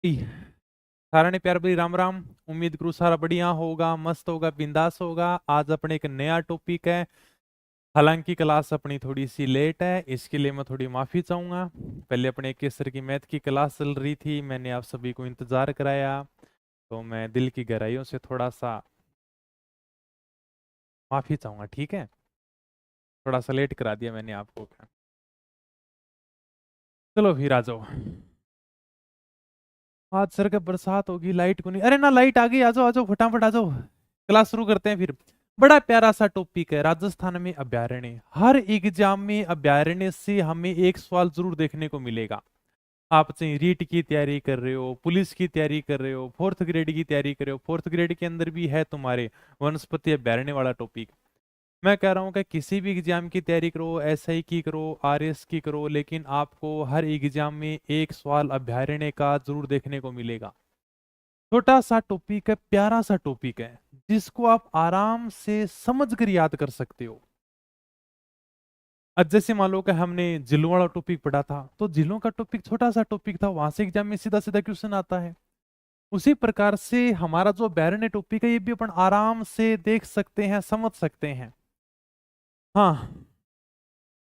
सारा ने प्यार भरी राम राम। उम्मीद करूँ सारा बढ़िया होगा, मस्त होगा, बिंदास होगा। आज अपने एक नया टॉपिक है। हालांकि क्लास अपनी थोड़ी सी लेट है, इसके लिए मैं थोड़ी माफी चाहूंगा। पहले अपने केसर की मैथ की क्लास चल रही थी, मैंने आप सभी को इंतजार कराया, तो मैं दिल की गहराइयों से थोड़ा सा माफी चाहूंगा, ठीक है। थोड़ा सा लेट करा दिया मैंने आपको। चलो फिर आ जाओ। आज सर का बरसात होगी, लाइट को नहीं, अरे ना लाइट आ गई, आ जाओ आ जाओ फटाफट आ जाओ। क्लास शुरू करते हैं फिर। बड़ा प्यारा सा टॉपिक है, राजस्थान में अभ्यारण्य। हर एग्जाम में अभ्यारण्य से हमें एक सवाल जरूर देखने को मिलेगा। आप चाहे रीट की तैयारी कर रहे हो, पुलिस की तैयारी कर रहे हो, फोर्थ ग्रेड की तैयारी कर रहे हो, फोर्थ ग्रेड के अंदर भी है तुम्हारे वनस्पति अभ्यारण्य वाला टॉपिक। मैं कह रहा हूँ कि किसी भी एग्जाम की तैयारी करो, एसआई की करो, आरएस की करो, लेकिन आपको हर एग्जाम में एक सवाल अभ्यारण्य का जरूर देखने को मिलेगा। छोटा सा टॉपिक है, प्यारा सा टॉपिक है, जिसको आप आराम से समझ कर याद कर सकते हो। अब जैसे मान लो कि हमने जिलों वाला टॉपिक पढ़ा था, तो जिलों का टॉपिक छोटा सा टॉपिक था, वहां से एग्जाम में सीधा सीधा क्वेश्चन आता है। उसी प्रकार से हमारा जो अभ्यारण्य टॉपिक है, ये भी अपन आराम से देख सकते हैं, समझ सकते हैं। हाँ,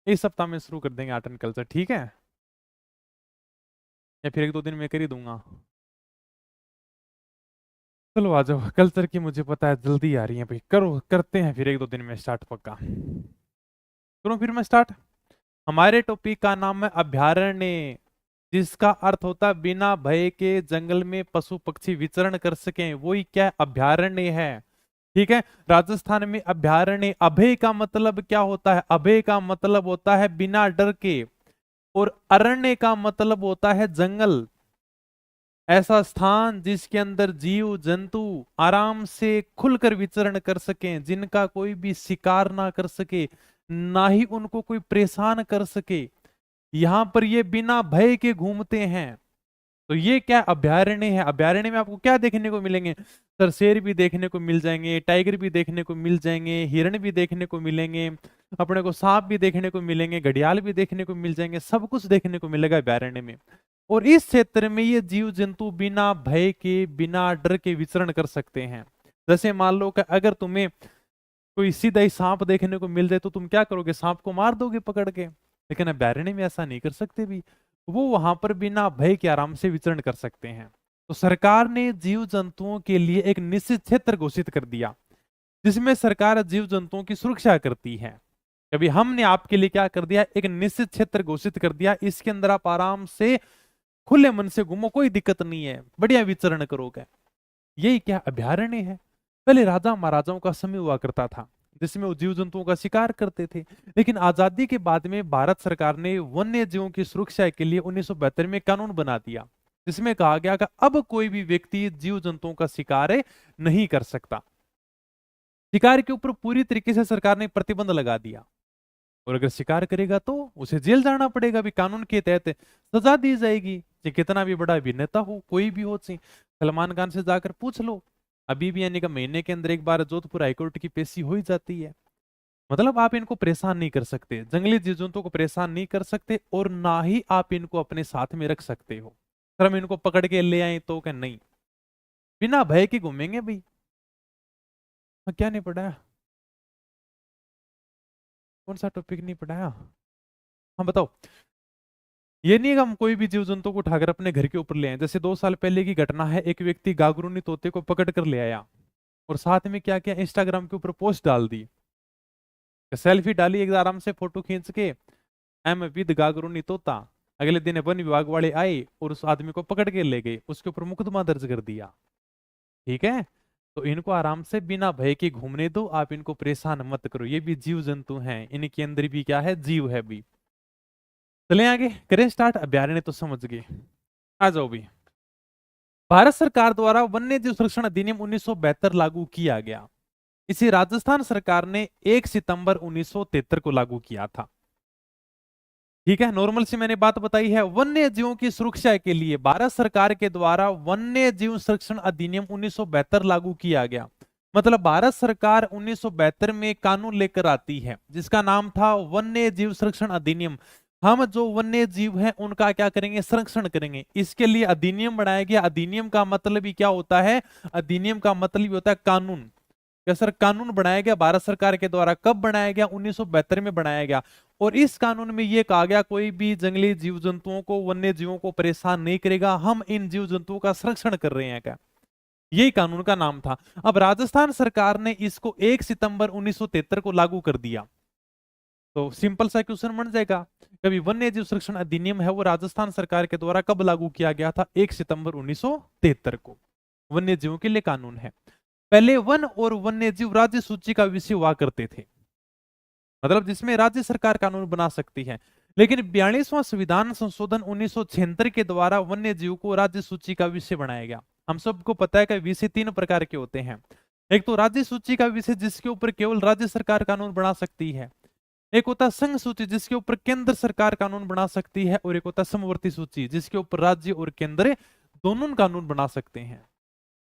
इस सप्ताह में शुरू कर देंगे आर्ट एंड कल्चर, ठीक है। या फिर एक दो दिन में कर ही दूंगा। चलो आ जाओ, कल्चर की मुझे पता है जल्दी आ रही है भाई, करो करते हैं फिर एक दो दिन में स्टार्ट पक्का। करूँ फिर मैं स्टार्ट। हमारे टॉपिक का नाम है अभ्यारण्य, जिसका अर्थ होता है बिना भय के जंगल में पशु पक्षी विचरण कर सकें, वही क्या है, अभ्यारण्य है। ठीक है। राजस्थान में अभ्यारण्य, अभय का मतलब क्या होता है, अभय का मतलब होता है बिना डर के, और अरण्य का मतलब होता है जंगल। ऐसा स्थान जिसके अंदर जीव जंतु आराम से खुलकर विचरण कर सकें, जिनका कोई भी शिकार ना कर सके, ना ही उनको कोई परेशान कर सके। यहां पर ये बिना भय के घूमते हैं। तो ये क्या अभ्यारण्य है। अभ्यारण्य में आपको क्या देखने को मिलेंगे, सर शेर भी देखने को मिल जाएंगे, टाइगर भी देखने को मिल जाएंगे, हिरण भी देखने को मिलेंगे, अपने को सांप भी देखने को मिलेंगे, घड़ियाल भी देखने को मिल जाएंगे, सब कुछ देखने को मिलेगा अभ्यारण्य में। और इस क्षेत्र में ये जीव जंतु बिना भय के, बिना डर के विचरण कर सकते हैं। जैसे मान लो कि अगर तुम्हें कोई सीधा ही सांप देखने को मिल जाए, तो तुम क्या करोगे, सांप को मार दोगे पकड़ के। लेकिन अभ्यारण्य में ऐसा नहीं कर सकते भी, वो वहां पर बिना भय के आराम से विचरण कर सकते हैं। तो सरकार ने जीव जंतुओं के लिए एक निश्चित क्षेत्र घोषित कर दिया, जिसमें सरकार जीव जंतुओं की सुरक्षा करती है। कभी हमने आपके लिए क्या कर दिया, एक निश्चित क्षेत्र घोषित कर दिया, इसके अंदर आप आराम से खुले मन से घूमो, कोई दिक्कत नहीं है, बढ़िया विचरण करोगे। यही क्या अभ्यारण्य है। पहले राजा महाराजाओं का समय हुआ करता था, जिसमें वो जीव जंतुओं का शिकार करते थे। लेकिन आजादी के बाद में भारत सरकार ने वन्य जीवों की सुरक्षा के लिए 1972 में कानून बना दिया, जिसमें कहा गया कि अब कोई भी व्यक्ति जीव जंतुओं का शिकार नहीं कर सकता। शिकार के ऊपर पूरी तरीके से सरकार ने प्रतिबंध लगा दिया, और अगर शिकार करेगा तो उसे जेल जाना पड़ेगा, भी कानून के तहत सजा दी जाएगी। चाहे कितना भी बड़ा अभिनेता हो, कोई भी हो, चाहे सलमान खान से जाकर पूछ लो, अभी भी यानी कि महीने के अंदर एक बार जोधपुर हाईकोर्ट की पेशी हो ही जाती है। मतलब आप इनको परेशान नहीं कर सकते, जंगली जीव जंतुओं को परेशान नहीं कर सकते, और ना ही आप इनको अपने साथ में रख सकते हो। सर हम इनको पकड़ के ले आए तो क्या, नहीं, बिना भय के घूमेंगे भाई। क्या नहीं पढ़ा, कौन सा टॉपिक नहीं पढ़ाया, हाँ बताओ। ये नहीं है कि हम कोई भी जीव जंतु को उठाकर अपने घर के ऊपर ले आए। जैसे 2 साल पहले की घटना है, एक व्यक्ति गागरूनी तोते को पकड़ कर ले आया, और साथ में क्या किया, इंस्टाग्राम के ऊपर पोस्ट डाल दी, सेल्फी डाली, एक आराम से फोटो खींच के, एम विद गागरूनी तोता। अगले दिन वन विभाग वाले आए और उस आदमी को पकड़ के ले गए, उसके ऊपर मुकदमा दर्ज कर दिया। ठीक है। तो इनको आराम से बिना भय के घूमने दो, आप इनको परेशान मत करो, ये भी जीव जंतु हैं, इनके अंदर भी क्या है, जीव है भी। चले आगे करें स्टार्ट, अभ्यारण्य तो समझ गए, आ जाओ भी। भारत सरकार द्वारा वन्य जीव संरक्षण अधिनियम 1972 लागू किया गया। इसे राजस्थान सरकार ने 1 सितंबर 1973 को लागू किया था। ठीक है, नॉर्मल से मैंने बात बताई है। वन्य जीवों की सुरक्षा के लिए भारत सरकार के द्वारा वन्य जीव संरक्षण अधिनियम 1972 लागू किया गया। मतलब भारत सरकार 1972 में कानून लेकर आती है, जिसका नाम था वन्य जीव संरक्षण अधिनियम। हम जो वन्य जीव हैं उनका क्या करेंगे, संरक्षण करेंगे। इसके लिए अधिनियम बनाया गया। अधिनियम का मतलब ही क्या होता है, अधिनियम का मतलब ही होता है कानून। क्या सर, कानून बनाया गया भारत सरकार के द्वारा। कब बनाया गया, 1972 में बनाया गया। और इस कानून में यह कहा गया कोई भी जंगली जीव जंतुओं को, वन्य जीवों को परेशान नहीं करेगा, हम इन जीव जंतुओं का संरक्षण कर रहे हैं। क्या यही कानून का नाम था। अब राजस्थान सरकार ने इसको 1 सितंबर 1973 को लागू कर दिया। तो सिंपल सा क्वेश्चन बन जाएगा, कभी वन्य जीव संरक्षण अधिनियम है वो राजस्थान सरकार के द्वारा कब लागू किया गया था, 1 सितंबर 1973 को। वन्य जीवों के लिए कानून है। पहले वन और वन्य जीव राज्य सूची का विषय हुआ करते थे, मतलब जिसमें राज्य सरकार कानून बना सकती है। लेकिन 42वां संविधान संशोधन 1976 के द्वारा वन्य जीव को राज्य सूची का विषय बनाया गया। हम सबको पता है कि विषय 3 प्रकार के होते हैं। एक तो राज्य सूची का विषय जिसके ऊपर केवल राज्य सरकार कानून बना सकती है, एक होता है संघ सूची जिसके ऊपर केंद्र सरकार कानून बना सकती है, और एक होता है समवर्ती सूची जिसके ऊपर राज्य और केंद्र दोनों कानून बना सकते हैं।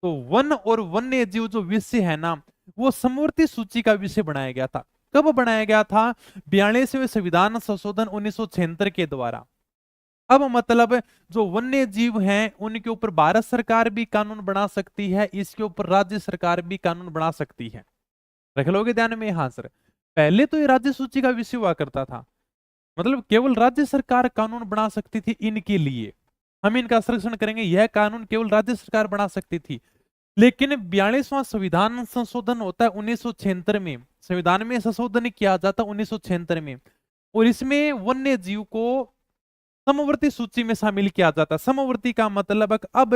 तो वन और वन्य जीव जो विषय है ना, वो समवर्ती सूची का विषय बनाया गया था। कब बनाया गया था, 42वें संविधान संशोधन 1976 के द्वारा। अब मतलब जो वन्य जीव हैं उनके ऊपर भारत सरकार भी कानून बना सकती है, इसके ऊपर राज्य सरकार भी कानून बना सकती है। रख लोगे ध्यान में। हाँ सर, पहले तो ये राज्य सूची का विषय हुआ करता था, मतलब केवल राज्य सरकार कानून बना सकती थी इनके लिए, हम इनका संरक्षण करेंगे, यह कानून केवल राज्य सरकार बना सकती थी। लेकिन 42वां संविधान संशोधन होता है 1976 में, संविधान में संशोधन किया जाता 1976 में, और इसमें वन्य जीव को समवर्ती सूची में शामिल किया जाता है। समवर्ती का मतलब अब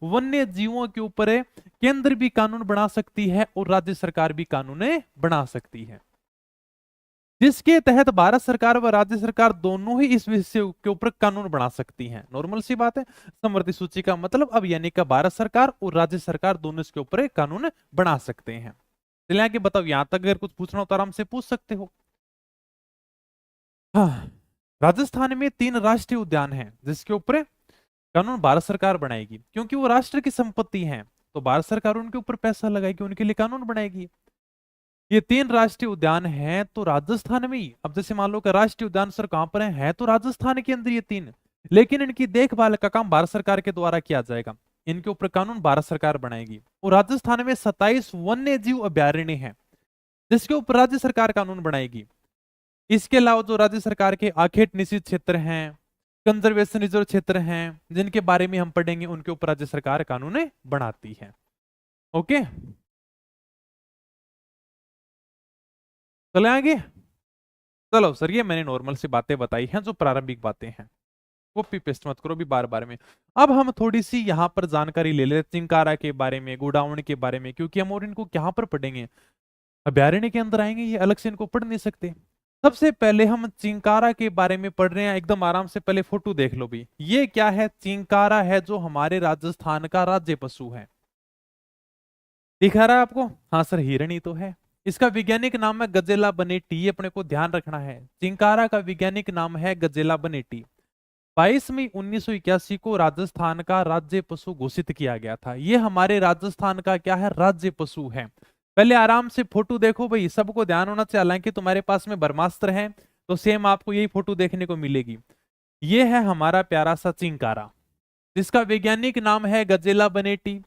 वन्य जीवों के ऊपर केंद्र भी कानून बना सकती है और राज्य सरकार भी कानून बना सकती है, जिसके तहत भारत सरकार व राज्य सरकार दोनों ही इस विषय के ऊपर कानून बना सकती हैं। नॉर्मल सी बात है। समवर्ती सूची का मतलब अब यानी कि भारत सरकार और राज्य सरकार दोनों इसके ऊपर कानून बना सकते हैं। चलिए आगे बताओ, यहां तक अगर कुछ पूछना हो तो आराम से पूछ सकते हो। हाँ, राजस्थान में 3 राष्ट्रीय उद्यान हैं जिसके ऊपर कानून भारत सरकार बनाएगी, क्योंकि वो राष्ट्र की संपत्ति हैं, तो भारत सरकार उनके ऊपर पैसा लगाएगी, उनके लिए कानून बनाएगी। ये 3 राष्ट्रीय उद्यान हैं तो राजस्थान में ही। अब जैसे मान लो कि राष्ट्रीय उद्यान सर कहां पर है तो राजस्थान के अंदर ये 3, लेकिन इनकी देखभाल का काम भारत सरकार के द्वारा किया जाएगा, इनके ऊपर कानून भारत सरकार बनाएगी। और राजस्थान में 27 वन्य जीव अभ्यारण्य हैं जिसके ऊपर राज्य सरकार कानून बनाएगी। इसके अलावा जो राज्य सरकार के आखेट निषिद्ध क्षेत्र हैं, कंजर्वेशन रिजर्व क्षेत्र हैं, जिनके बारे में हम पढ़ेंगे, उनके ऊपर राज्य सरकार कानून बनाती है। ओके, चले आगे। चलो सर, ये मैंने नॉर्मल सी बातें बताई हैं, जो प्रारंभिक बातें हैं, कॉपी पेस्ट मत करो भी बार बार में। अब हम थोड़ी सी यहाँ पर जानकारी ले लेते चिंकारा के बारे में, गोडाउन के बारे में, क्योंकि हम और इनको कहाँ पर पढ़ेंगे, अभ्यारण्य के अंदर आएंगे, ये अलग से इनको पढ़ नहीं सकते। सबसे पहले हम चिंकारा के बारे में पढ़ रहे हैं, एकदम आराम से। पहले फोटो देख लो भी, ये क्या है, चिंकारा है जो हमारे राजस्थान का राज्य पशु है। दिखा रहा है आपको, हाँ सर हिरणी तो है। इसका वैज्ञानिक नाम है गजेला बनेटी, ये अपने को ध्यान रखना है। चिंकारा का वैज्ञानिक नाम है गजेला बनेटी। 22 मई 1981 को राजस्थान का राज्य पशु घोषित किया गया था। ये हमारे राजस्थान का क्या है, राज्य पशु है। पहले आराम से फोटो देखो भाई, सबको ध्यान होना चाहिए। हालांकि तुम्हारे पास में ब्रह्मास्त्र है तो सेम आपको यही फोटो देखने को मिलेगी। ये है हमारा प्यारा सा चिंकारा, जिसका वैज्ञानिक नाम है गजेला बनेटी।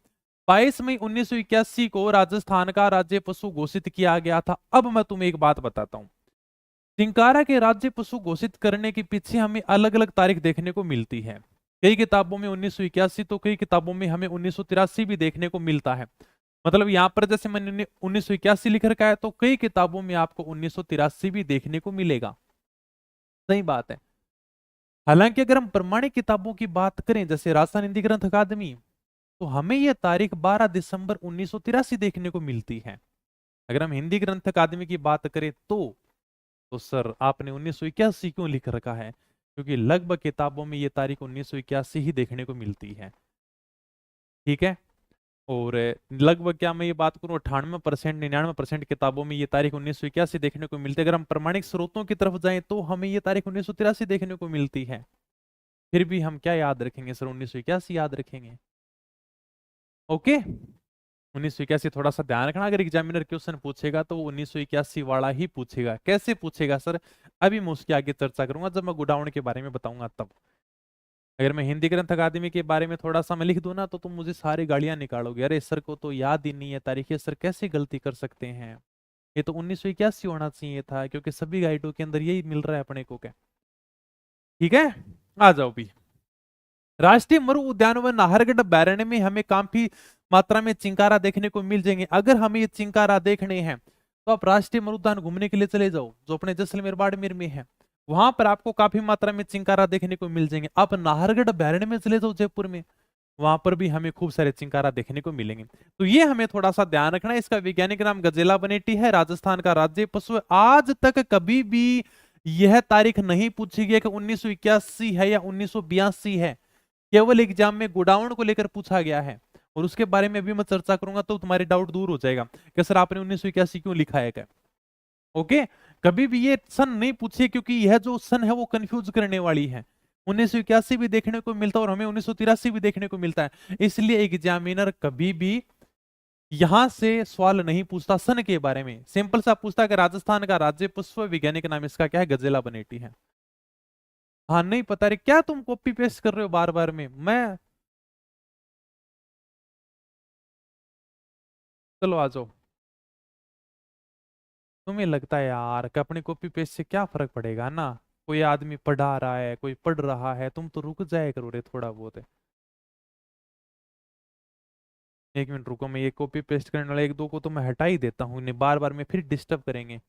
22 मई 1981 को राजस्थान का राज्य पशु घोषित किया गया था। अब मैं तुम्हें एक बात बताता हूं, चिंकारा के राज्य पशु घोषित करने के पीछे हमें अलग अलग तारीख देखने को मिलती है। कई किताबों में 1981 तो कई किताबों में हमें 1983 भी देखने को मिलता है। मतलब यहां पर जैसे मैंने 1981 लिख रखा है तो कई किताबों में आपको 1983 भी देखने को मिलेगा। सही बात है। हालांकि अगर हम प्रमाणिक किताबों की बात करें जैसे राजस्थान हिंदी ग्रंथ अकादमी, तो हमें यह तारीख 12 दिसंबर 1983 देखने को मिलती है। अगर हम हिंदी ग्रंथ अकादमी की बात करें तो सर आपने 1981 क्यों लिख रखा है, क्योंकि लगभग किताबों में ये तारीख 1981 ही देखने को मिलती है। ठीक है, और लगभग क्या मैं ये बात करूं 98% 99% किताबों में ये तारीख 1981 देखने को मिलती है। अगर हम प्रमाणिक स्रोतों की तरफ जाएं तो हमें ये तारीख 1983 देखने को मिलती है। फिर भी हम क्या याद रखेंगे सर, 1981 याद रखेंगे। ओके, 1981 थोड़ा सा ध्यान रखना, अगर एग्जामिनर क्वेश्चन पूछेगा तो वो 1981 वाला ही पूछेगा। कैसे पूछेगा सर, अभी मैं उसकी आगे चर्चा करूंगा जब मैं गोडाउन के बारे में बताऊंगा तब। अगर मैं हिंदी ग्रंथ अकादमी के बारे में थोड़ा सा मैं लिख दूं ना तो तुम मुझे सारी गालियां निकालोगे, अरे सर को तो याद ही नहीं है तारीखें, सर कैसे गलती कर सकते हैं, ये तो 1981 होना चाहिए था, क्योंकि सभी गाइडों के अंदर यही मिल रहा है अपने को। क्या ठीक है, आ जाओ भी। राष्ट्रीय मरु उद्यान व नाहरगढ़ अभ्यारण्य में हमें काफी मात्रा में चिंकारा देखने को मिल जाएंगे। अगर हमें ये चिंकारा देखने हैं तो आप राष्ट्रीय मरु उद्यान घूमने के लिए चले जाओ, जो अपने जैसलमेर बाड़मेर में है। वहां पर आपको काफी मात्रा में चिंकारा देखने को मिल जाएंगे। आप नाहरगढ़ अभ्यारण्य में चले जाओ जयपुर में, वहां पर भी हमें खूब सारे चिंकारा देखने को मिलेंगे। तो ये हमें थोड़ा सा ध्यान रखना है। इसका वैज्ञानिक नाम गजेला बनेटी है, राजस्थान का राज्य पशु है। आज तक कभी भी यह तारीख नहीं पूछी गई कि 1981 है या 1982 है, केवल एग्जाम में गोडाउन को लेकर पूछा गया है। और उसके बारे में भी मैं चर्चा करूंगा तो तुम्हारे डाउट दूर हो जाएगा कि सर आपने 1981 क्यों लिखा है क्या। ओके, कभी भी ये सन नहीं पूछिए, क्योंकि यह जो सन है वो कंफ्यूज करने वाली है। 1981 भी देखने को मिलता है और हमें 1983 भी देखने को मिलता है, इसलिए एग्जामिनर कभी भी यहां से सवाल नहीं पूछता सन के बारे में। सिंपल सा पूछता है कि राजस्थान का राज्य पुष्प वैज्ञानिक नाम इसका क्या है, गजेला बनेटी है। हाँ नहीं पता रे, क्या तुम कॉपी पेस्ट कर रहे हो बार बार में, मैं चलो आ जाओ। तुम्हें लगता है यार कि अपनी कॉपी पेस्ट से क्या फर्क पड़ेगा ना, कोई आदमी पढ़ा रहा है, कोई पढ़ रहा है, तुम तो रुक जाए करो रे थोड़ा बहुत है। एक मिनट रुको, मैं ये कॉपी पेस्ट करने वाले एक दो को तो मैं हटा ही देता हूँ, इन्हें बार बार में फिर डिस्टर्ब करेंगे।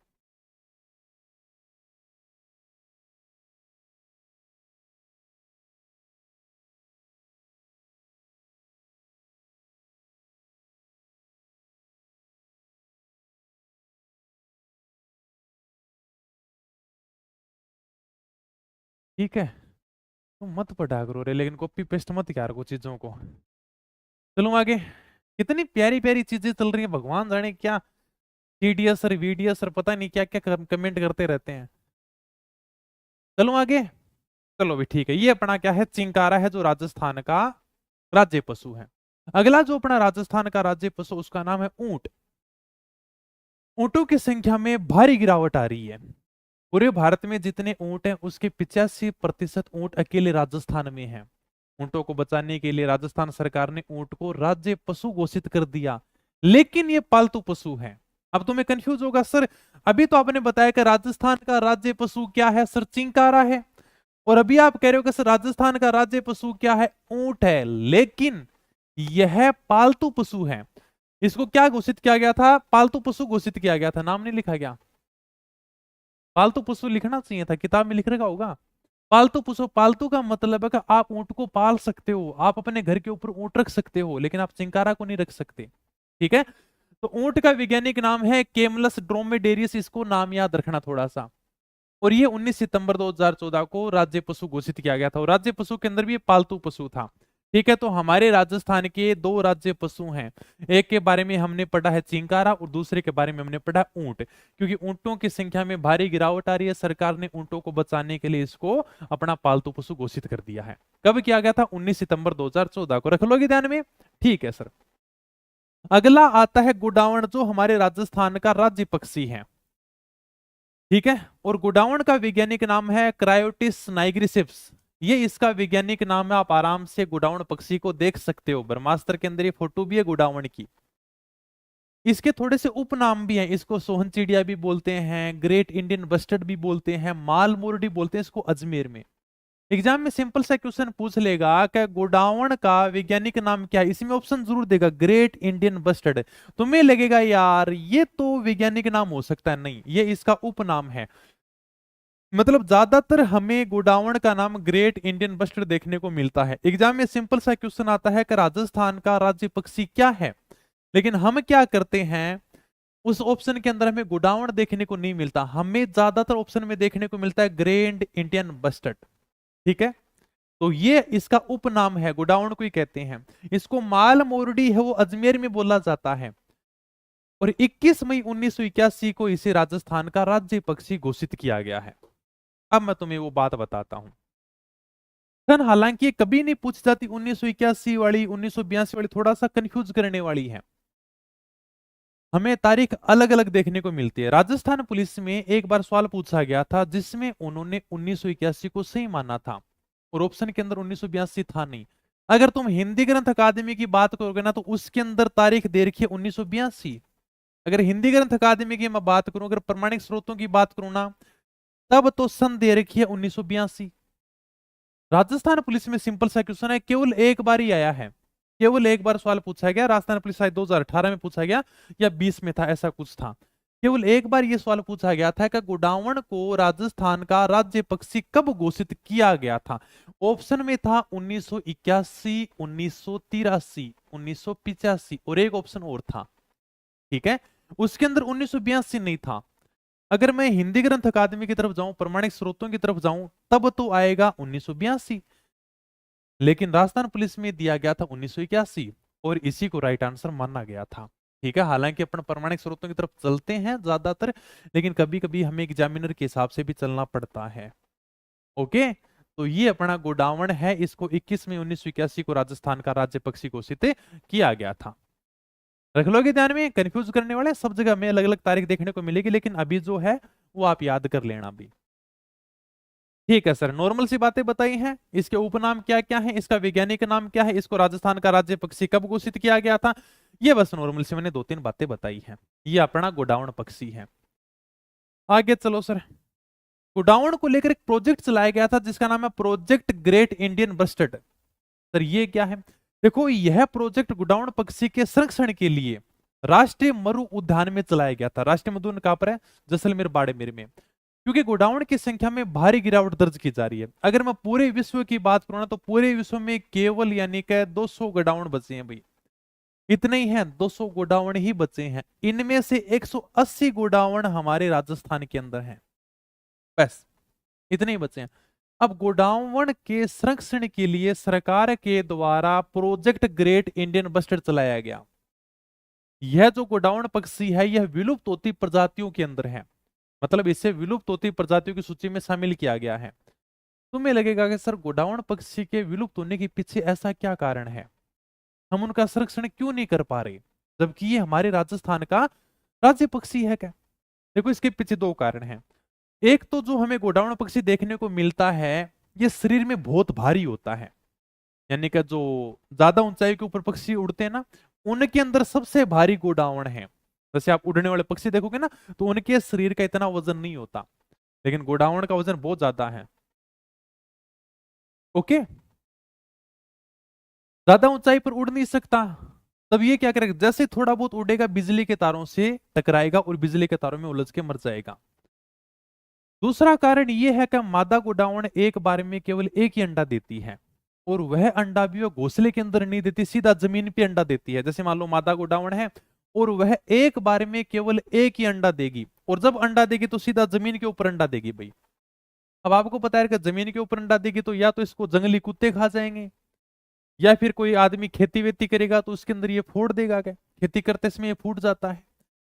ठीक है, तुम मत पढ़ा करो रे, लेकिन कॉपी पेस्ट मत क्या करो चीजों को। चलो आगे। कितनी प्यारी प्यारी चीजें चल रही है, भगवान जाने क्या टीडीएस और वीडीएस और पता नहीं क्या क्या कमेंट करते रहते हैं। चलो आगे। चलो भी ठीक है, ये अपना क्या है, चिंकारा है जो राजस्थान का राज्य पशु है। अगला जो अपना राजस्थान का राज्य पशु उसका नाम है ऊंट। ऊंटों की संख्या में भारी गिरावट आ रही है। पूरे भारत में जितने ऊंट हैं उसके 85% ऊंट अकेले राजस्थान में हैं। ऊंटों को बचाने के लिए राजस्थान सरकार ने ऊंट को राज्य पशु घोषित कर दिया, लेकिन ये पालतू पशु है। अब तुम्हें कंफ्यूज होगा सर, अभी तो आपने बताया कि राजस्थान का राज्य पशु क्या है सर, चिंकारा है। और अभी आप कह रहे हो कि सर राजस्थान का राज्य पशु क्या है, ऊंट है, लेकिन यह पालतू पशु है। इसको क्या घोषित किया गया था, पालतू पशु घोषित किया गया था, नाम नहीं लिखा गया। पालतू पशु लिखना चाहिए था, किताब में लिख रखा होगा। पालतू पशु, पालतू का मतलब है कि आप ऊंट को पाल सकते हो, आप अपने घर के ऊपर ऊंट रख सकते हो, लेकिन आप चिंकारा को नहीं रख सकते। ठीक है, तो ऊंट का वैज्ञानिक नाम है केमलस ड्रोमेडेरियस, इसको नाम याद रखना थोड़ा सा। और ये 19 सितंबर 2014 को राज्य पशु घोषित किया गया था, और राज्य पशु के अंदर भी ये पालतू पशु था। ठीक है, तो हमारे राजस्थान के दो राज्य पशु हैं, एक के बारे में हमने पढ़ा है चिंकारा और दूसरे के बारे में हमने पढ़ा ऊंट। क्योंकि ऊंटों की संख्या में भारी गिरावट आ रही है, सरकार ने ऊंटों को बचाने के लिए इसको अपना पालतू पशु घोषित कर दिया है। कब किया गया था, 19 सितंबर 2014 को, रख लोगे ध्यान में। ठीक है सर। अगला आता है गुडावण, जो हमारे राजस्थान का राज्य पक्षी है। ठीक है, और गुडावण का वैज्ञानिक नाम है क्रायोटिस नाइग्रिसिप्स, ये इसका वैज्ञानिक नाम है। आप आराम से गुडावण पक्षी को देख सकते हो, ब्रह्मास्त्र के अंदर ये फोटो भी है गुडावण की। इसके थोड़े से उपनाम भी हैं, इसको सोहन चिड़िया भी बोलते हैं, ग्रेट इंडियन बस्टर्ड भी बोलते हैं, माल मोरडी बोलते हैं इसको अजमेर में। एग्जाम में सिंपल सा क्वेश्चन पूछ लेगा कि गोडावण का वैज्ञानिक नाम क्या है, इसमें ऑप्शन जरूर देगा ग्रेट इंडियन बस्टर्ड। तुम्हें लगेगा यार ये तो वैज्ञानिक नाम हो सकता है, नहीं, ये इसका उपनाम है। मतलब ज्यादातर हमें गोडावण का नाम ग्रेट इंडियन बस्टर्ड देखने को मिलता है। एग्जाम में सिंपल सा क्वेश्चन आता है कि राजस्थान का राज्य पक्षी क्या है, लेकिन हम क्या करते हैं, उस ऑप्शन के अंदर हमें गोडावण देखने को नहीं मिलता, हमें ज्यादातर ऑप्शन में देखने को मिलता है ग्रेट इंडियन बस्टर्ड। ठीक है, तो ये इसका उपनाम है, गोडाउन को ही कहते हैं। इसको माल मोरडी है वो अजमेर में बोला जाता है, और 21 मई 1981 को इसे राजस्थान का राज्य पक्षी घोषित किया गया है। अब मैं तुम्हें वो बात बताता हूं। सन हालांकि ये कभी नहीं पूछ जाती 1981 वाली, 1982 वाली थोड़ा सा कंफ्यूज करने वाली है। हमें तारीख अलग अलग देखने को मिलती है। राजस्थान पुलिस में एक बार सवाल पूछा गया था जिसमें उन्होंने 1981 को सही माना था और ऑप्शन के अंदर 1982 था नहीं। अगर तुम हिंदी ग्रंथ अकादमी की बात करोगे ना तो उसके अंदर तारीख दे रखी है 1982। अगर हिंदी ग्रंथ अकादमी की मैं बात करूं, अगर प्रमाणिक स्रोतों की बात करूं ना, तब तो सन दे रखी है 1982। राजस्थान पुलिस में सिंपल सा क्वेश्चन है, केवल एक बार ही आया है, केवल एक बार सवाल पूछा गया। राजस्थान पुलिस शायद 2018 में पूछा गया या 20 में था, ऐसा कुछ था। केवल एक बार यह सवाल पूछा गया था कि गोडावण को राजस्थान का राज्य पक्षी कब घोषित किया गया था। ऑप्शन में था 1981, 1983, 1985 और एक ऑप्शन और था। ठीक है, उसके अंदर 1982 नहीं था। अगर मैं हिंदी ग्रंथ अकादमी की तरफ जाऊं, प्रमाणिक स्रोतों की तरफ जाऊं, तब तो आएगा 1982, लेकिन राजस्थान पुलिस में दिया गया था 1981 और इसी को राइट आंसर माना गया था। ठीक है, हालांकि अपन प्रमाणिक स्रोतों की तरफ चलते हैं ज्यादातर, लेकिन कभी कभी हमें एग्जामिनर के हिसाब से भी चलना पड़ता है। ओके, तो ये अपना गोडावण है, इसको 21 में 1981 को राजस्थान का राज्य पक्षी घोषित किया गया था। रख लोगे ध्यान में, कंफ्यूज करने वाले सब जगह में अलग अलग तारीख देखने को मिलेगी, लेकिन अभी जो है वो आप याद कर लेना भी। ठीक है सर, नॉर्मल सी बातें बताई हैं। इसके उपनाम क्या क्या है, इसका वैज्ञानिक नाम क्या है, इसको राजस्थान का राज्य पक्षी कब घोषित किया गया था, ये बस नॉर्मल सी मैंने 2-3 बातें बताई हैं। ये अपना गोडावण पक्षी है। आगे चलो सर, गोडावण को लेकर एक प्रोजेक्ट चलाया गया था जिसका नाम है project great Indian bustard. Sir ये क्या है? देखो, यह प्रोजेक्ट गोडावण पक्षी के संरक्षण के लिए राष्ट्रीय मरु उद्यान में चलाया गया था। राष्ट्रीय मरु उद्यान कहां पर है? जैसलमेर बाड़मेर में। क्योंकि गोडावण की संख्या में भारी गिरावट दर्ज की जा रही है। अगर मैं पूरे विश्व की बात करूं ना तो पूरे विश्व में केवल यानी कि 200 गोडावण बचे हैं भाई, इतने ही हैं, 200 गोडावण ही बचे हैं। इनमें से 180 गोडावण हमारे राजस्थान के अंदर हैं, बस इतने ही बचे हैं। अब गोडावण के संरक्षण के लिए सरकार के द्वारा प्रोजेक्ट ग्रेट इंडियन बस्टर्ड चलाया गया। यह जो गोडावण पक्षी है यह विलुप्त होती प्रजातियों के अंदर है, मतलब इसे विलुप्त होती प्रजातियों की सूची में शामिल किया गया है। तुम्हें लगेगा कि सर गोडावण पक्षी के विलुप्त होने के पीछे ऐसा क्या कारण है, हम उनका संरक्षण क्यों नहीं कर पा रहे, जबकि ये हमारे राजस्थान का राज्य पक्षी है क्या? देखो, इसके पीछे 2 कारण हैं। एक तो जो हमें गोडावण पक्षी देखने को मिलता है ये शरीर में बहुत भारी होता है, यानी कि जो ज्यादा ऊंचाई के ऊपर पक्षी उड़ते हैं ना, उनके अंदर सबसे भारी गोडावण है। जैसे आप उड़ने वाले पक्षी देखोगे ना तो उनके शरीर का इतना वजन नहीं होता, लेकिन गोडावण का वजन बहुत ज्यादा है। ओके, ज्यादा ऊंचाई पर उड़ नहीं सकता, तब ये क्या करेगा, जैसे थोड़ा बहुत उड़ेगा बिजली के तारों से टकराएगा और बिजली के तारों में उलझ के मर जाएगा। दूसरा कारण यह है कि मादा गोडावण एक बार में केवल एक ही अंडा देती है, और वह अंडा भी वो घोंसले के अंदर नहीं देती, सीधा जमीन पे अंडा देती है। जैसे मान लो मादा गोडावण है और वह एक बार में केवल एक ही अंडा देगी, और जब अंडा देगी तो सीधा जमीन के ऊपर अंडा देगी भाई। अब आपको पता है कि जमीन के ऊपर अंडा देगी तो या तो इसको जंगली कुत्ते खा जाएंगे, या फिर कोई आदमी खेती वेती करेगा तो उसके अंदर ये फोड़ देगा, क्या खेती करते समय ये फूट जाता है।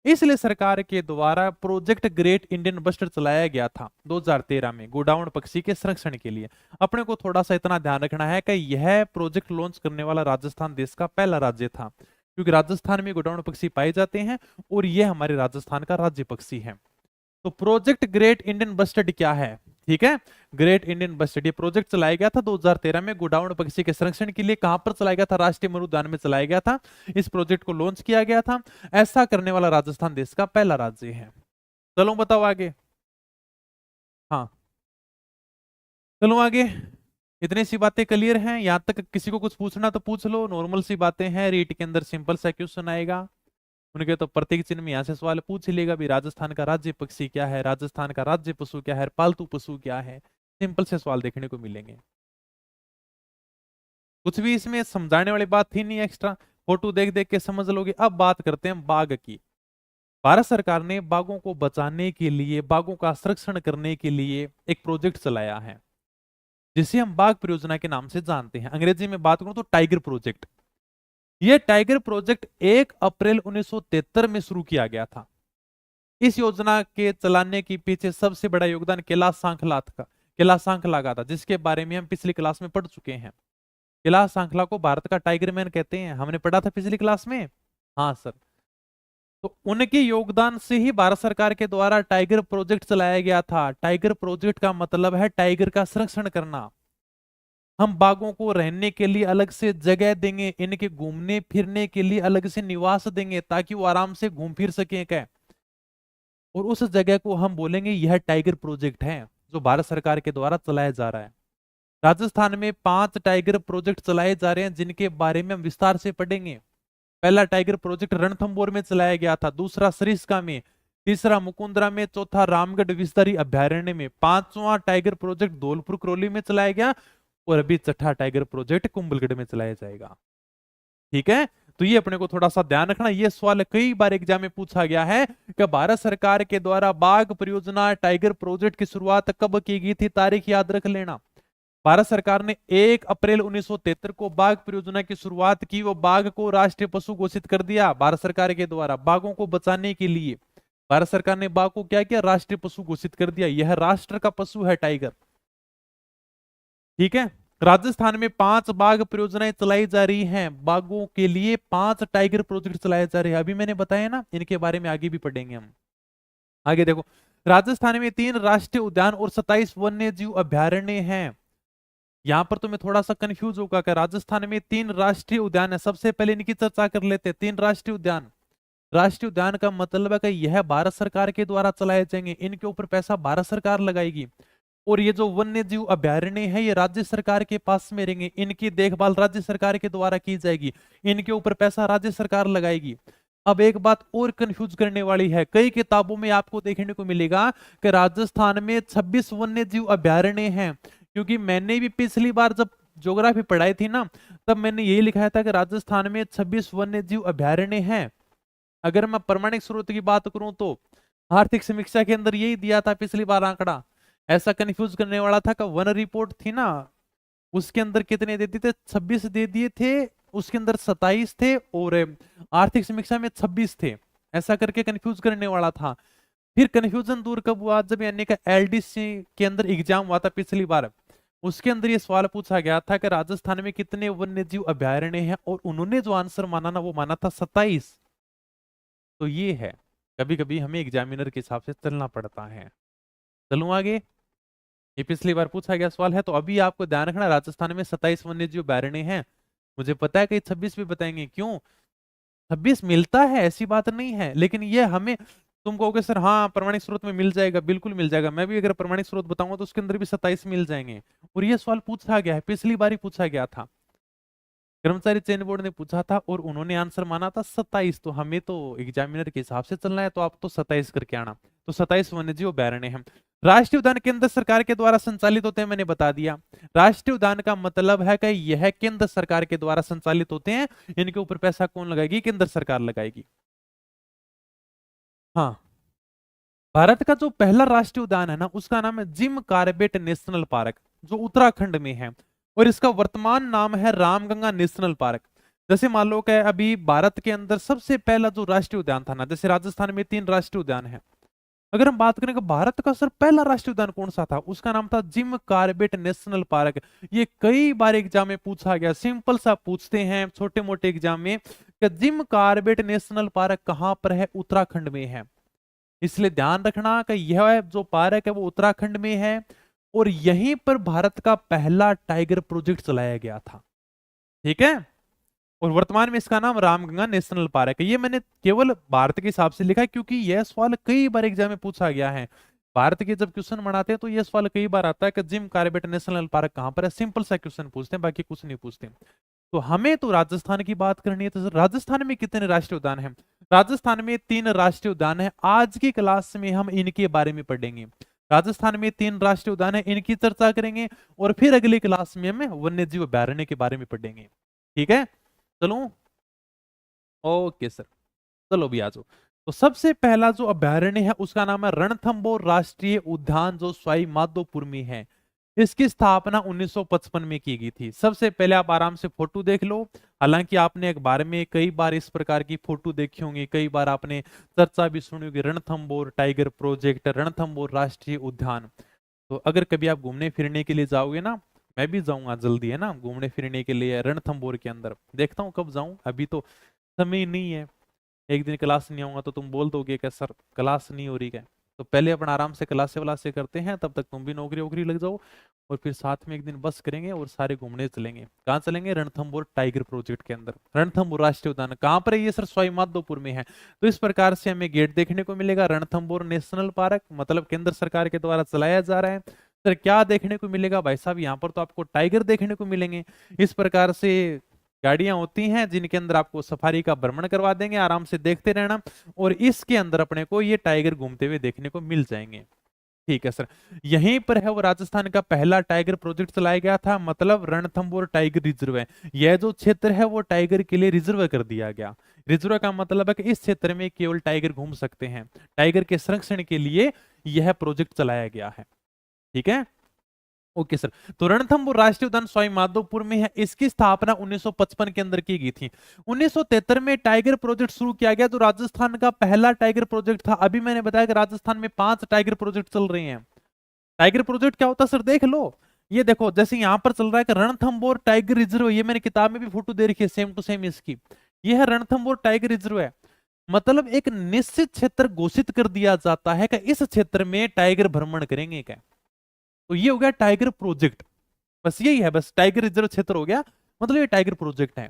इसलिए सरकार के द्वारा प्रोजेक्ट ग्रेट इंडियन बस्टर्ड चलाया गया था 2013 में गोडावण पक्षी के संरक्षण के लिए। अपने को थोड़ा सा इतना ध्यान रखना है कि यह प्रोजेक्ट लॉन्च करने वाला राजस्थान देश का पहला राज्य था, क्योंकि राजस्थान में गोडावण पक्षी पाए जाते हैं और यह हमारे राजस्थान का राज्य पक्षी है। तो प्रोजेक्ट ग्रेट इंडियन बस्टर्ड क्या है? ठीक है, ग्रेट इंडियन बस्टर्ड ये प्रोजेक्ट चलाया गया था 2013 में गोडावण पक्षी के संरक्षण के लिए। कहां पर चलाया गया था? राष्ट्रीय मरु उद्यान में चलाया गया था। इस प्रोजेक्ट को लॉन्च किया गया था। ऐसा करने वाला राजस्थान देश का पहला राज्य है। चलो बताओ आगे। हाँ, चलो आगे। इतनी सी बातें क्लियर हैं? यहां तक किसी को कुछ पूछना तो पूछ लो, नॉर्मल सी बातें हैं। रीट के अंदर सिंपल सा क्वेश्चन आएगा, उनके तो प्रतीक चिन्ह में यहां से सवाल पूछ ही लेगा भी, राजस्थान का राज्य पक्षी क्या है, राजस्थान का राज्य पशु क्या है, पालतू पशु क्या है। सिंपल से सवाल देखने को मिलेंगे, कुछ भी इसमें समझाने वाली बात थी नहीं एक्स्ट्रा, फोटो देख देख के समझ लोगे। अब बात करते हैं बाघ की। भारत सरकार ने बाघों को बचाने के लिए, बाघों का संरक्षण करने के लिए एक प्रोजेक्ट चलाया है जिसे हम बाघ परियोजना के नाम से जानते हैं। अंग्रेजी में बात करूं तो टाइगर प्रोजेक्ट। यह टाइगर प्रोजेक्ट 1 अप्रैल 1973 में शुरू किया गया था। इस योजना के चलाने के पीछे सबसे बड़ा योगदान कैलाश सांखला का था, जिसके बारे में हम पिछली क्लास में पढ़ चुके हैं। कैलाश सांखला को भारत का टाइगर मैन कहते हैं, हमने पढ़ा था पिछली क्लास में। हाँ सर, तो उनके योगदान से ही भारत सरकार के द्वारा टाइगर प्रोजेक्ट चलाया गया था। टाइगर प्रोजेक्ट का मतलब है टाइगर का संरक्षण करना। हम बाघों को रहने के लिए अलग से जगह देंगे, इनके घूमने फिरने के लिए अलग से निवास देंगे ताकि वो आराम से घूम फिर सके। क्या, और उस जगह को हम बोलेंगे यह टाइगर प्रोजेक्ट है जो भारत सरकार के द्वारा चलाया जा रहा है। राजस्थान में 5 टाइगर प्रोजेक्ट चलाए जा रहे हैं जिनके बारे में हम विस्तार से पढ़ेंगे। पहला टाइगर प्रोजेक्ट रणथंभौर में चलाया गया था, दूसरा सरिस्का में, तीसरा मुकुंदरा में, चौथा रामगढ़ विस्तारी अभ्यारण्य में, पांचवा टाइगर प्रोजेक्ट धौलपुर करौली में चलाया गया और अभी छठा टाइगर प्रोजेक्ट कुंभलगढ़ में चलाया जाएगा। ठीक है, तो ये अपने को थोड़ा सा ध्यान रखना। ये सवाल कई बार एग्जाम में पूछा गया है कि भारत सरकार के द्वारा बाघ परियोजना टाइगर प्रोजेक्ट की शुरुआत कब की गई थी, तारीख याद रख लेना। भारत सरकार ने 1 अप्रैल 1973 को बाघ परियोजना की शुरुआत की। वो बाघ को राष्ट्रीय पशु घोषित कर दिया भारत सरकार के द्वारा बाघों को बचाने के लिए। भारत सरकार ने बाघ को क्या किया, राष्ट्रीय पशु घोषित कर दिया। यह राष्ट्र का पशु है टाइगर। ठीक है, राजस्थान में 5 बाघ परियोजनाएं चलाई जा रही हैं। बाघों के लिए 5 टाइगर प्रोजेक्ट चलाए जा रहे हैं, अभी मैंने बताया ना, इनके बारे में आगे भी पढ़ेंगे हम। आगे देखो, राजस्थान में 3 राष्ट्रीय उद्यान और 27 वन्य जीव अभ्यारण्य हैं। यहां पर तुम्हें थोड़ा सा कंफ्यूज होगा कि राजस्थान में 3 राष्ट्रीय उद्यान है। सबसे पहले इनकी चर्चा कर लेते हैं। 3 राष्ट्रीय उद्यान, राष्ट्रीय उद्यान का मतलब है कि यह भारत सरकार के द्वारा चलाए जाएंगे, इनके ऊपर पैसा भारत सरकार लगाएगी। और ये जो वन्य जीव अभ्यारण्य है ये राज्य सरकार के पास में रहेंगे, इनकी देखभाल राज्य सरकार के द्वारा की जाएगी, इनके ऊपर पैसा राज्य सरकार लगाएगी। अब एक बात और कंफ्यूज करने वाली है, कई किताबों में आपको देखने को मिलेगा कि राजस्थान में 26 वन्य जीव अभ्यारण्य हैं। क्योंकि मैंने भी पिछली बार जब ज्योग्राफी पढ़ाई थी ना, तब मैंने यही लिखा था कि राजस्थान में 26 वन्य जीव अभ्यारण्य हैं। अगर मैं प्रमाणिक स्रोत की बात करूं तो आर्थिक समीक्षा के अंदर यही दिया था पिछली बार आंकड़ा। ऐसा कंफ्यूज करने वाला था कि वन रिपोर्ट थी ना, उसके अंदर कितने दे दिए थे, 26 दे दिए थे, उसके अंदर 27 थे और आर्थिक समीक्षा में 26 थे। ऐसा करके कंफ्यूज करने वाला था। फिर कंफ्यूजन दूर कब हुआ, जब यानी कि एलडीसी के अंदर एग्जाम हुआ था पिछली बार, उसके अंदर ये सवाल पूछा गया था कि राजस्थान में कितने वन्य जीव अभ्यारण्य हैं, और उन्होंने जो आंसर माना ना वो माना था 27। तो ये है, कभी कभी हमें एग्जामिनर के हिसाब से चलना पड़ता है। चलूं आगे, ये पिछली बार पूछा गया सवाल है। तो अभी आपको ध्यान रखना, राजस्थान में 27 वन्य जीव अभ्यारण्य हैं। मुझे पता है कि 26 भी बताएंगे, क्यों 26 मिलता है ऐसी बात नहीं है, लेकिन ये हमें, तुम कहोगे सर हाँ प्रमाणिक स्रोत में मिल जाएगा, बिल्कुल मिल जाएगा। मैं भी अगर प्रमाणिक स्रोत बताऊंगा तो उसके अंदर भी 27 मिल जाएंगे। और ये सवाल पूछा गया है, पिछली बार ही पूछा गया था, कर्मचारी चयन बोर्ड ने पूछा था और उन्होंने आंसर माना था 27। तो हमें तो एग्जामिनर के हिसाब से चलना है, तो आप तो 27 करके आना। तो 27 वन्यजीव अभ्यारण्य हैं। राष्ट्रीय उद्यान केंद्र सरकार के द्वारा संचालित होते हैं, मैंने बता दिया। राष्ट्रीय उद्यान का मतलब है कि यह केंद्र सरकार के द्वारा संचालित होते हैं, इनके ऊपर पैसा कौन लगाएगी, केंद्र सरकार लगाएगी। हाँ, भारत का जो पहला राष्ट्रीय उद्यान है ना, उसका नाम है जिम कार्बेट नेशनल पार्क, जो उत्तराखंड में है, और इसका वर्तमान नाम है रामगंगा नेशनल पार्क। जैसे मान लो कि अभी भारत के अंदर सबसे पहला जो राष्ट्रीय उद्यान था ना, जैसे राजस्थान में 3 राष्ट्रीय उद्यान है, अगर हम बात करें कि भारत का सर पहला राष्ट्रीय उद्यान कौन सा था, उसका नाम था जिम कार्बेट नेशनल पार्क। ये कई बार एग्जाम में पूछा गया, सिंपल सा पूछते हैं छोटे मोटे एग्जाम में कि जिम कार्बेट नेशनल पार्क कहां पर है, उत्तराखंड में है। इसलिए ध्यान रखना कि यह जो पार्क है वो उत्तराखंड में है, और यहीं पर भारत का पहला टाइगर प्रोजेक्ट चलाया गया था। ठीक है, और वर्तमान में इसका नाम रामगंगा नेशनल पार्क है। ये मैंने केवल भारत के हिसाब से लिखा है क्योंकि यह सवाल कई बार एग्जाम में पूछा गया है। भारत के जब क्वेश्चन बनाते हैं तो यह सवाल कई बार आता है कि जिम कार्बेट नेशनल पार्क कहां पर है, सिंपल सा क्वेश्चन पूछते हैं, बाकी कुछ नहीं पूछते। तो हमें तो राजस्थान की बात करनी है, तो राजस्थान में कितने राष्ट्रीय उद्यान हैं? राजस्थान में 3 राष्ट्रीय उद्यान है। आज की क्लास में हम इनके बारे में पढ़ेंगे। राजस्थान में 3 राष्ट्रीय उद्यान है, इनकी चर्चा करेंगे, और फिर अगली क्लास में हम वन्य जीव अभ्यारण्य के बारे में पढ़ेंगे। ठीक है, चलो, ओके सर, चलो भी आ जाओ। तो सबसे पहला जो अभ्यारण्य है उसका नाम है रणथंभौर राष्ट्रीय उद्यान, जो सवाई माधोपुर में है। इसकी स्थापना 1955 में की गई थी। सबसे पहले आप आराम से फोटो देख लो, हालांकि आपने अखबार में कई बार इस प्रकार की फोटो देखी होंगी, कई बार आपने चर्चा भी सुनी होगी, रणथंभौर टाइगर प्रोजेक्ट, रणथंभौर राष्ट्रीय उद्यान। तो अगर कभी आप घूमने फिरने के लिए जाओगे ना, मैं भी जाऊंगा जल्दी, है ना, घूमने फिरने के लिए रणथंभौर के अंदर, देखता हूँ कब जाऊं, अभी तो समय नहीं है। एक दिन क्लास नहीं आऊंगा तो तुम बोल दोगे कि सर क्लास नहीं हो रही क्या। तो पहले अपन आराम से क्लास से करते हैं, तब तक तुम भी नौकरी वोकरी लग जाओ, और फिर साथ में एक दिन बस करेंगे और सारे घूमने चलेंगे। कहाँ चलेंगे? रणथंभौर टाइगर प्रोजेक्ट के अंदर। रणथंभौर राष्ट्रीय उद्यान कहाँ पर है ये सर? सवाई माधोपुर में है। तो इस प्रकार से हमें गेट देखने को मिलेगा, रणथंभौर नेशनल पार्क, मतलब केंद्र सरकार के द्वारा चलाया जा रहा है। सर क्या देखने को मिलेगा भाई साहब? यहाँ पर तो आपको टाइगर देखने को मिलेंगे। इस प्रकार से गाड़ियां होती हैं जिनके अंदर आपको सफारी का भ्रमण करवा देंगे, आराम से देखते रहना, और इसके अंदर अपने को ये टाइगर घूमते हुए देखने को मिल जाएंगे। ठीक है सर। यहीं पर है वो राजस्थान का पहला टाइगर प्रोजेक्ट चलाया गया था, मतलब रणथंभौर टाइगर रिजर्व है। यह जो क्षेत्र है वो टाइगर के लिए रिजर्व कर दिया गया। रिजर्व का मतलब है कि इस क्षेत्र में केवल टाइगर घूम सकते हैं। टाइगर के संरक्षण के लिए यह प्रोजेक्ट चलाया गया है। ठीक है, ओके सर। तो रणथंभौर राष्ट्रीय उद्यान सवाई माधोपुर में है। इसकी स्थापना 1955 के अंदर की गई थी। 1973 में टाइगर प्रोजेक्ट शुरू किया गया, जो राजस्थान का पहला टाइगर प्रोजेक्ट था। अभी मैंने बताया कि राजस्थान में 5 टाइगर प्रोजेक्ट चल रहे हैं। टाइगर प्रोजेक्ट क्या होता है सर? देख लो, ये देखो, जैसे यहां पर चल रहा है कि रणथंभौर टाइगर रिजर्व, ये मैंने किताब में भी फोटो दे रखी है सेम टू सेम इसकी। ये है रणथंभौर टाइगर रिजर्व है। मतलब एक निश्चित क्षेत्र घोषित कर दिया जाता है कि इस क्षेत्र में टाइगर भ्रमण करेंगे क्या। तो ये हो गया टाइगर प्रोजेक्ट। बस यही है, बस टाइगर रिजर्व क्षेत्र हो गया, मतलब ये टाइगर प्रोजेक्ट है।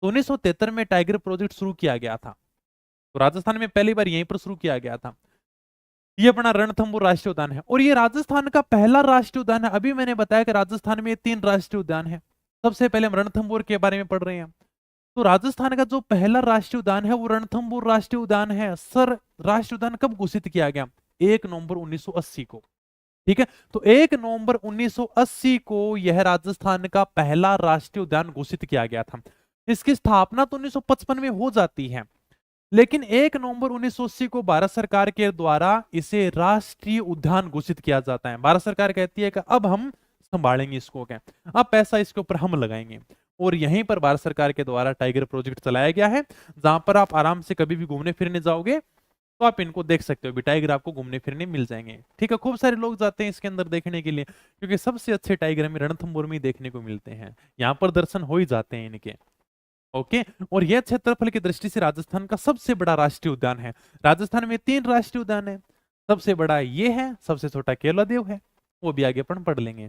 तो 1973 में टाइगर प्रोजेक्ट शुरू किया गया था। तो राजस्थान में पहली बार यहीं पर शुरू किया गया था। ये अपना रणथंभौर राष्ट्रीय उद्यान है, और ये राजस्थान का पहला राष्ट्रीय उद्यान है। अभी मैंने बताया कि राजस्थान में 3 राष्ट्रीय उद्यान है। सबसे पहले हम रणथंभौर के बारे में पढ़ रहे हैं। तो राजस्थान का जो पहला राष्ट्रीय उद्यान है वो रणथंभौर राष्ट्रीय उद्यान है। सर राष्ट्रीय उद्यान कब घोषित किया गया? 1 नवंबर 1980 को। ठीक है, तो 1 नवंबर 1980 को यह राजस्थान का पहला राष्ट्रीय उद्यान घोषित किया गया था। इसकी स्थापना तो 1955 में हो जाती है, लेकिन 1 नवंबर 1980 को भारत सरकार के द्वारा इसे राष्ट्रीय उद्यान घोषित किया जाता है। भारत सरकार कहती है कि अब हम संभालेंगे इसको, क्या अब पैसा इसके ऊपर हम लगाएंगे। और यहीं पर भारत सरकार के द्वारा टाइगर प्रोजेक्ट चलाया गया है, जहां पर आप आराम से कभी भी घूमने फिरने जाओगे तो आप इनको देख सकते हो भी, टाइगर आपको घूमने फिरने मिल जाएंगे। ठीक है, खूब सारे लोग जाते हैं इसके अंदर देखने के लिए, क्योंकि सबसे अच्छे टाइगर हमें रणथंभौर में ही देखने को मिलते हैं। यहाँ पर दर्शन हो ही जाते हैं इनके। ओके, और यह क्षेत्रफल की दृष्टि से राजस्थान का सबसे बड़ा राष्ट्रीय उद्यान है। राजस्थान में 3 राष्ट्रीय उद्यान है, सबसे बड़ा ये है, सबसे छोटा केवलादेव है, वो भी आगे अपन पढ़ लेंगे।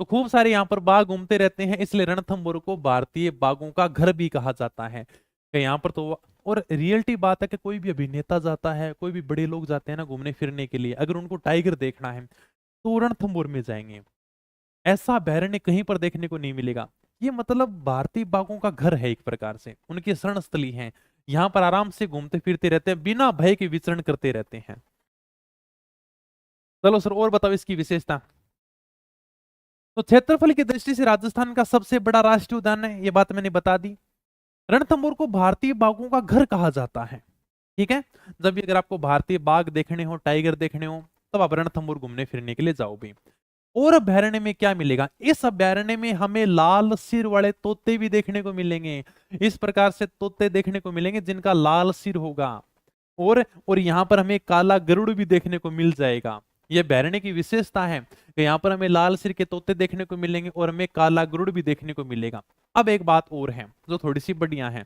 तो खूब सारे यहाँ पर बाघ घूमते रहते हैं, इसलिए रणथंभौर को भारतीय बाघों का घर भी कहा जाता है। यहाँ पर तो, और रियलिटी बात है कि कोई भी अभिनेता जाता है, कोई भी बड़े लोग जाते हैं ना घूमने फिरने के लिए, अगर उनको टाइगर देखना है तो रणथंभौर में जाएंगे। ऐसा अभयारण्य कहीं पर देखने को नहीं मिलेगा। ये मतलब भारतीय बाघों का घर है, एक प्रकार से उनकी शरण स्थली है। यहाँ पर आराम से घूमते फिरते रहते हैं, बिना भय के विचरण करते रहते हैं। चलो सर और बताओ इसकी विशेषता। तो क्षेत्रफल की दृष्टि से राजस्थान का सबसे बड़ा राष्ट्रीय उद्यान है, ये बात मैंने बता दी। रणथंभौर को भारतीय बाघों का घर कहा जाता है। ठीक है, जब भी अगर आपको भारतीय बाघ देखने हो, टाइगर देखने हो, तब आप रणथंभौर घूमने फिरने के लिए जाओ भी। और अभ्यारण्य में क्या मिलेगा? इस अभ्यारण्य में हमें लाल सिर वाले तोते भी देखने को मिलेंगे। इस प्रकार से तोते देखने को मिलेंगे जिनका लाल सिर होगा। और यहाँ पर हमें काला गरुड़ भी देखने को मिल जाएगा। यह अभ्यारण्य की विशेषता है कि यहाँ पर हमें लाल सिर के तोते देखने को मिलेंगे और हमें काला गरुड़ भी देखने को मिलेगा। अब एक बात और है जो थोड़ी सी बढ़िया है।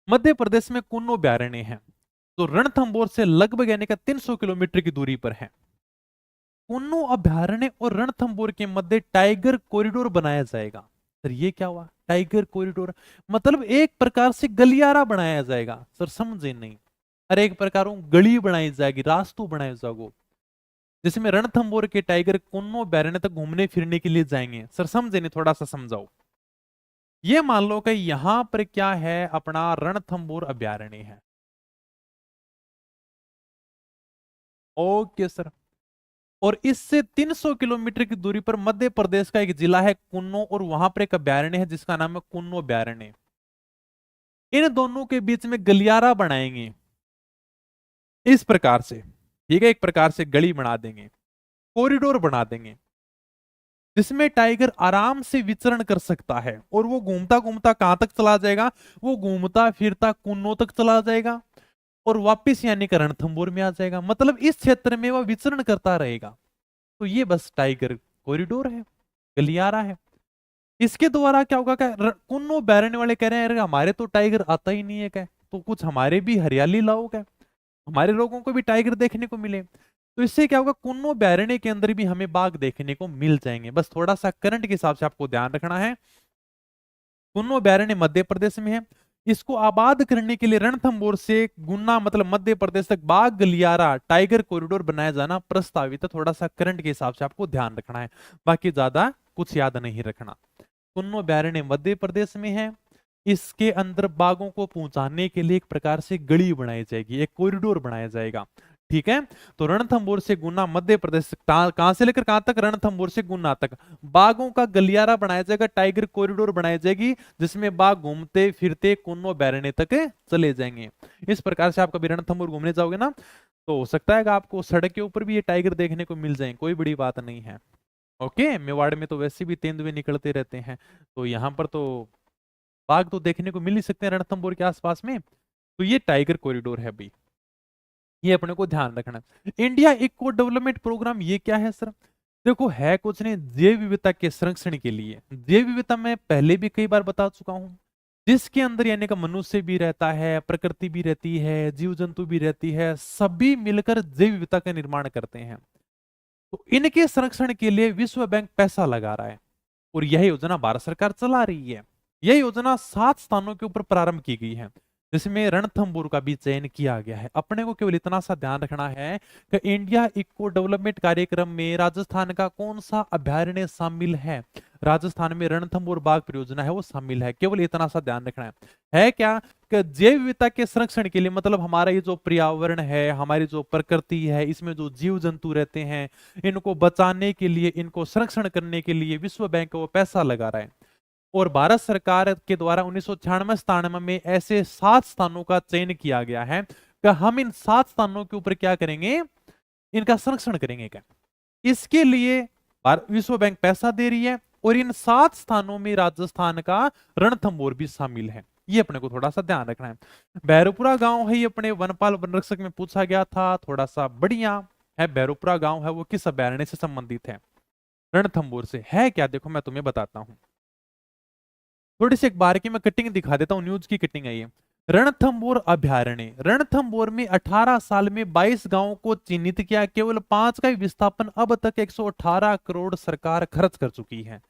मध्य प्रदेश में कुन्नो अभ्यारण्य है, तो रणथंभौर से लगभग यानी कि 300 किलोमीटर की दूरी पर है। कुन्नो अभ्यारण्य और रणथंभौर के मध्य टाइगर कॉरिडोर बनाया जाएगा। सर ये क्या हुआ? टाइगर कॉरिडोर मतलब एक प्रकार से गलियारा बनाया जाएगा। सर समझे नहीं? अरे एक प्रकार गली बनाई जाएगी, रास्तों बनाए जाओगे, जिसमें रणथंभौर के टाइगर कुन्नो अभ्यारण्य तक घूमने फिरने के लिए जाएंगे। सर समझे नहीं? थोड़ा सा समझाओ। ये मान लो कि यहां पर क्या है, अपना रणथंभौर अभ्यारण्य है। Okay sir. और इससे 300 किलोमीटर की दूरी पर मध्य प्रदेश का एक जिला है कुन्नो, और वहां पर एक अभ्यारण्य है जिसका नाम है कुन्नो अभ्यारण्य। इन दोनों के बीच में गलियारा बनाएंगे इस प्रकार से। ठीक है, एक प्रकार से गली बना देंगे, कॉरिडोर बना देंगे, जिसमें टाइगर आराम से विचरण कर सकता है। और वो घूमता घूमता कहां तक चला जाएगा? वो घूमता फिरता कुन्नो तक चला जाएगा और वापिस यानी कि रणथंभौर में आ जाएगा। मतलब इस क्षेत्र में वह विचरण करता रहेगा। तो ये बस टाइगर कॉरिडोर है, गलियारा है। इसके द्वारा क्या होगा, क्या कुन्नो बैरने वाले कह रहे हैं अरे हमारे तो टाइगर आता ही नहीं है, क्या तो कुछ हमारे भी हरियाली लाओ, क्या हमारे लोगों को भी टाइगर देखने को मिले। तो इससे क्या होगा, कुन्नो बैरने के अंदर भी हमें बाघ देखने को मिल जाएंगे। बस थोड़ा सा करंट के हिसाब से आपको ध्यान रखना है। कुन्नो बैरने मध्य प्रदेश में है। इसको आबाद करने के लिए रणथंभौर से गुना मतलब मध्य प्रदेश तक बाघ गलियारा टाइगर कॉरिडोर बनाया जाना प्रस्तावित है। थोड़ा सा करंट के हिसाब से आपको ध्यान रखना है, बाकी ज्यादा कुछ याद नहीं रखना। कुन्नो बैरने मध्य प्रदेश में है। इसके अंदर बाघों को पहुंचाने के लिए एक प्रकार से गली बनाई जाएगी, एक कॉरिडोर बनाया जाएगा। ठीक है, तो रणथंभौर से गुना मध्य प्रदेश कहां से लेकर कहां तक, रणथंभौर से गुना तक बाघों का गलियारा बनाया जाएगा, टाइगर कॉरिडोर बनाई जाएगी, जिसमें बाघ घूमते फिरते कुन्नो बैरने तक चले जाएंगे। इस प्रकार से आप कभी रणथंभौर घूमने जाओगे ना, तो हो सकता है कि आपको सड़क के ऊपर भी ये टाइगर देखने को मिल जाए, कोई बड़ी बात नहीं है। ओके, मेवाड़ में तो वैसे भी तेंदुए निकलते रहते हैं, तो यहाँ पर तो बाघ तो देखने को मिल ही सकते हैं रणथंभौर के आसपास में। तो ये टाइगर कॉरिडोर है भाई, ये अपने को ध्यान रखना है। इंडिया इको डेवलपमेंट प्रोग्राम ये क्या है सर? देखो है कुछ नहीं, जैव विविधता के संरक्षण के लिए। जैव विविधता मैं पहले भी कई बार बता चुका हूं, जिसके अंदर यानी कि मनुष्य भी रहता है, प्रकृति भी रहती है, जीव जंतु भी रहती है, सभी मिलकर जैव विविधता का निर्माण करते हैं। तो इनके संरक्षण के लिए विश्व बैंक पैसा लगा रहा है, और यह योजना भारत सरकार चला रही है। यह योजना 7 स्थानों के ऊपर प्रारंभ की गई है, जिसमें रणथंभौर का भी चयन किया गया है। अपने को केवल इतना सा ध्यान रखना है कि इंडिया इको डेवलपमेंट कार्यक्रम में राजस्थान का कौन सा अभ्यारण्य शामिल है। राजस्थान में रणथंभौर बाघ परियोजना है वो शामिल है, केवल इतना सा ध्यान रखना है क्या, कि जैव विविधता के संरक्षण के लिए, मतलब हमारा ये जो पर्यावरण है, हमारी जो प्रकृति है, इसमें जो जीव जंतु रहते हैं, इनको बचाने के लिए, इनको संरक्षण करने के लिए विश्व बैंक वो पैसा लगा रहा है। और भारत सरकार के द्वारा 1996-97 में ऐसे 7 स्थानों का चयन किया गया है कि हम इन 7 स्थानों के ऊपर क्या करेंगे, इनका संरक्षण करेंगे। क्या इसके लिए विश्व बैंक पैसा दे रही है, और इन 7 स्थानों में राजस्थान का रणथंभौर भी शामिल है। ये अपने को थोड़ा सा ध्यान रखना है। भैरवपुरा गांव है, ये अपने वनपाल वनरक्षक में पूछा गया था, थोड़ा सा बढ़िया है। भैरवपुरा गांव है वो किस अभ्यारण्य से संबंधित है? रणथंभौर से है। क्या देखो मैं तुम्हें बताता हूं, थोड़ी सी एक बार की मैं कटिंग दिखा देता हूँ, न्यूज की कटिंग है ये। रणथंभौर अभ्यारण्य, रणथंभौर में 18 साल में 22 गांवों को चिन्हित किया, केवल 5 का ही विस्थापन अब तक 118 करोड़ सरकार खर्च कर चुकी है।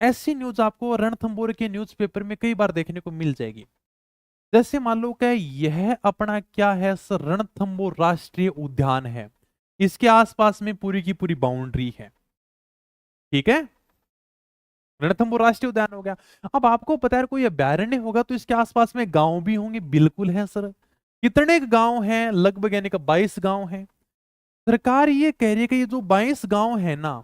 ऐसी न्यूज आपको रणथंभौर के न्यूज़पेपर में कई बार देखने को मिल जाएगी। जैसे मान लो कि यह अपना क्या है सर, रणथंभौर राष्ट्रीय उद्यान है, इसके आसपास में पूरी की पूरी बाउंड्री है। ठीक है, रणथंभौर राष्ट्रीय उद्यान हो गया। अब आपको पता है कोई अभ्यारण्य होगा तो इसके आसपास में गांव भी होंगे, बिल्कुल है सर। कितने गांव हैं? लगभग यानी कि 22 गांव हैं। सरकार ये कह रही है कि ये जो 22 गांव है ना,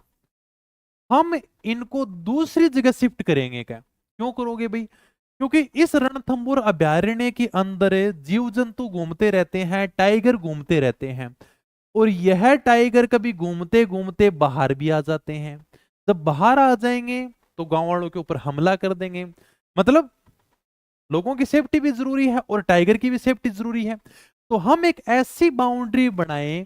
हम इनको दूसरी जगह शिफ्ट करेंगे। क्या क्यों करोगे भाई? क्योंकि इस रणथंभौर अभ्यारण्य के अंदर जीव जंतु घूमते रहते हैं, टाइगर घूमते रहते हैं, और यह टाइगर कभी घूमते घूमते बाहर भी आ जाते हैं। जब बाहर आ जाएंगे तो गांव वालों के ऊपर हमला कर देंगे। मतलब लोगों की सेफ्टी भी जरूरी है और टाइगर की भी सेफ्टी जरूरी है। तो हम एक ऐसी बाउंड्री बनाएं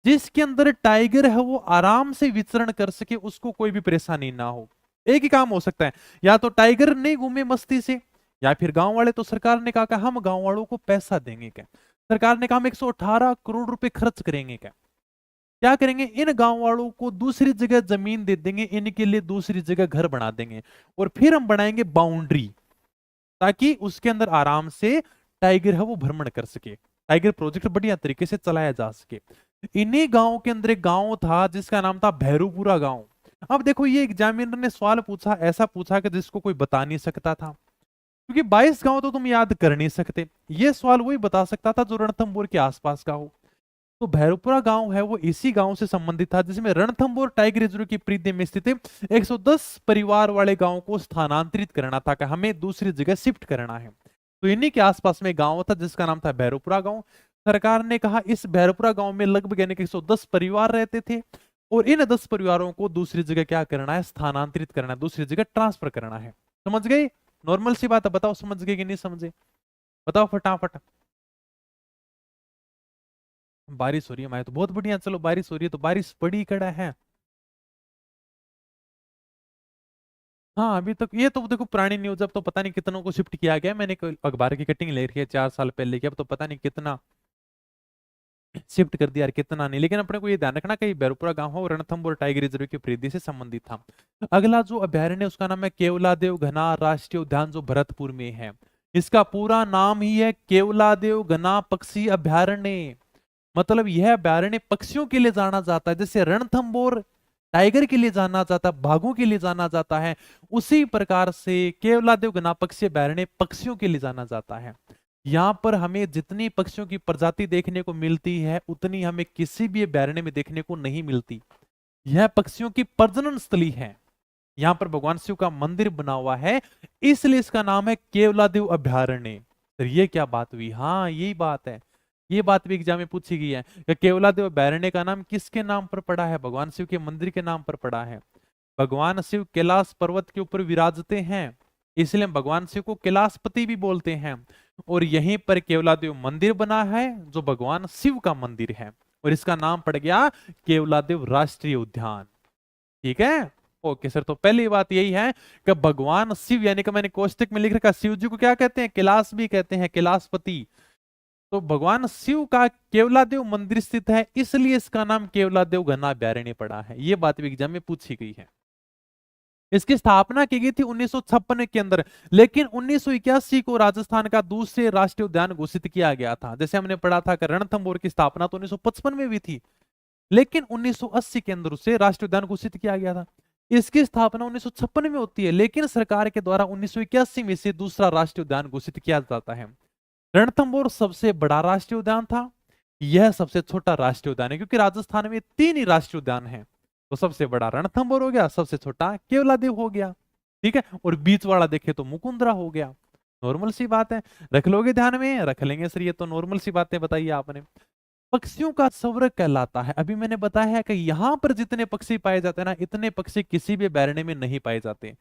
जिसके अंदर टाइगर है वो आराम से विचरण कर सके, उसको कोई भी परेशानी ना हो। एक ही काम हो सकता है, या तो टाइगर नहीं घूमे मस्ती से, या फिर गांव वाले। तो सरकार ने कहा कि हम गांव वालों को पैसा देंगे। क्या सरकार ने कहा हम 118 करोड़ रुपए खर्च करेंगे। क्या क्या करेंगे, इन गांव वालों को दूसरी जगह जमीन दे देंगे, इनके लिए दूसरी जगह घर बना देंगे, और फिर हम बनाएंगे बाउंड्री, ताकि उसके अंदर आराम से टाइगर है वो भ्रमण कर सके, टाइगर प्रोजेक्ट बढ़िया तरीके से चलाया जा सके। इन्हीं गांव के अंदर एक गांव था जिसका नाम था भैरूपुरा गांव। अब देखो ये एग्जामिनर ने सवाल पूछा, ऐसा पूछा कि जिसको कोई बता नहीं सकता था, क्योंकि 22 गांव तो तुम याद कर नहीं सकते। ये सवाल वही बता सकता था जो रणथंभौर के आसपास का हो। तो भैरवपुरा गांव है वो इसी गांव से संबंधित था, जिसमें रणथंभौर टाइगर रिजर्व की परिधि में स्थित 110 परिवार वाले गांव को स्थानांतरित करना था, कि हमें दूसरी जगह शिफ्ट करना है। तो इन्हीं के आसपास में गांव था जिसका नाम था भैरवपुरा गांव। सरकार ने कहा इस भैरवपुरा गांव में लगभग यानी कि 110 परिवार रहते थे, और इन 10 परिवारों को दूसरी जगह क्या करना है, स्थानांतरित करना है, दूसरी जगह ट्रांसफर करना है। समझ गए? नॉर्मल सी बात है, बताओ समझ गए कि नहीं समझे? बताओ फटाफट। बारिश हो रही है हमारे तो बहुत बढ़िया, चलो बारिश हो रही है तो बारिश बड़ी कड़ा है। हाँ अभी तक ये तो देखो पुरानी न्यूज, अब तो पता नहीं कितनों को शिफ्ट किया गया है। मैंने कोई अखबार की कटिंग ले रखी है 4 साल पहले की, अब तो पता नहीं कितना शिफ्ट कर दिया यार, कितना नहीं। लेकिन अपने को ये ध्यान रखना कि बेरुपुरा गांव हो रणथंभौर टाइगर रिजर्व की परिधि से संबंधित था। अगला जो अभ्यारण्य है उसका नाम है केवलादेव घना राष्ट्रीय उद्यान, जो भरतपुर में है। इसका पूरा नाम ही है केवलादेव घना पक्षी अभ्यारण्य। मतलब यह अभ्यारण्य पक्षियों के लिए जाना जाता है, जैसे रणथंभौर टाइगर के लिए जाना जाता है, बाघों के लिए जाना जाता है, उसी प्रकार से केवलादेव घना पक्षी अभ्यारण्य पक्षियों के लिए जाना जाता है। यहाँ पर हमें जितनी पक्षियों की प्रजाति देखने को मिलती है उतनी हमें किसी भी अभ्यारण्य में देखने को नहीं मिलती। यह पक्षियों की प्रजनन स्थली है। यहाँ पर भगवान शिव का मंदिर बना हुआ है, इसलिए इसका नाम है केवलादेव अभ्यारण्य। तो ये क्या बात हुई, हाँ यही बात है। ये बात भी एग्जाम में पूछी गई है कि केवलादेव अभ्यारण्य का नाम किसके नाम पर पड़ा है, भगवान शिव के मंदिर के नाम पर पड़ा है। भगवान शिव कैलाश पर्वत के ऊपर विराजते हैं, इसलिए भगवान शिव को कैलाशपति भी बोलते हैं। और यहीं पर केवलादेव मंदिर बना है जो भगवान शिव का मंदिर है, और इसका नाम पड़ गया केवलादेव राष्ट्रीय उद्यान। ठीक है, ओके सर। तो पहली बात यही है कि भगवान शिव, यानी कि मैंने कोष्टक में लिख रखा, शिव जी को क्या कहते हैं, कैलाश भी कहते हैं, कैलाशपति। तो भगवान शिव का केवलादेव मंदिर स्थित है, इसलिए इसका नाम केवलादेव घना अभ्यारण्य पड़ा है। यह बात भी एग्जाम में पूछी गई है। इसकी स्थापना की गई थी 1956 के अंदर, लेकिन 1981 को राजस्थान का दूसरे राष्ट्रीय उद्यान घोषित किया गया था। जैसे हमने पढ़ा था कि रणथंभौर की स्थापना तो 1955 में भी थी, लेकिन 1980 के अंदर उसे राष्ट्रीय उद्यान घोषित किया गया था। इसकी स्थापना 1956 में होती है, लेकिन सरकार के द्वारा 1981 में से दूसरा राष्ट्रीय उद्यान घोषित किया जाता है। रणथंभौर सबसे बड़ा राष्ट्रीय उद्यान था, यह सबसे छोटा राष्ट्रीय उद्यान है, क्योंकि राजस्थान में 3 ही राष्ट्रीय उद्यान है। तो सबसे बड़ा रणथंभौर हो गया, सबसे छोटा केवलादेव हो गया, ठीक है, और बीच वाला देखे तो मुकुंदरा हो गया। नॉर्मल सी बात है, रख लोगे ध्यान में, रख लेंगे सर, ये तो नॉर्मल सी बातें बताइए आपने। पक्षियों का स्वर्ग कहलाता है। अभी मैंने बताया है कि यहां पर जितने पक्षी पाए जाते हैं ना, इतने पक्षी किसी भी अभयारण्य में नहीं पाए जाते।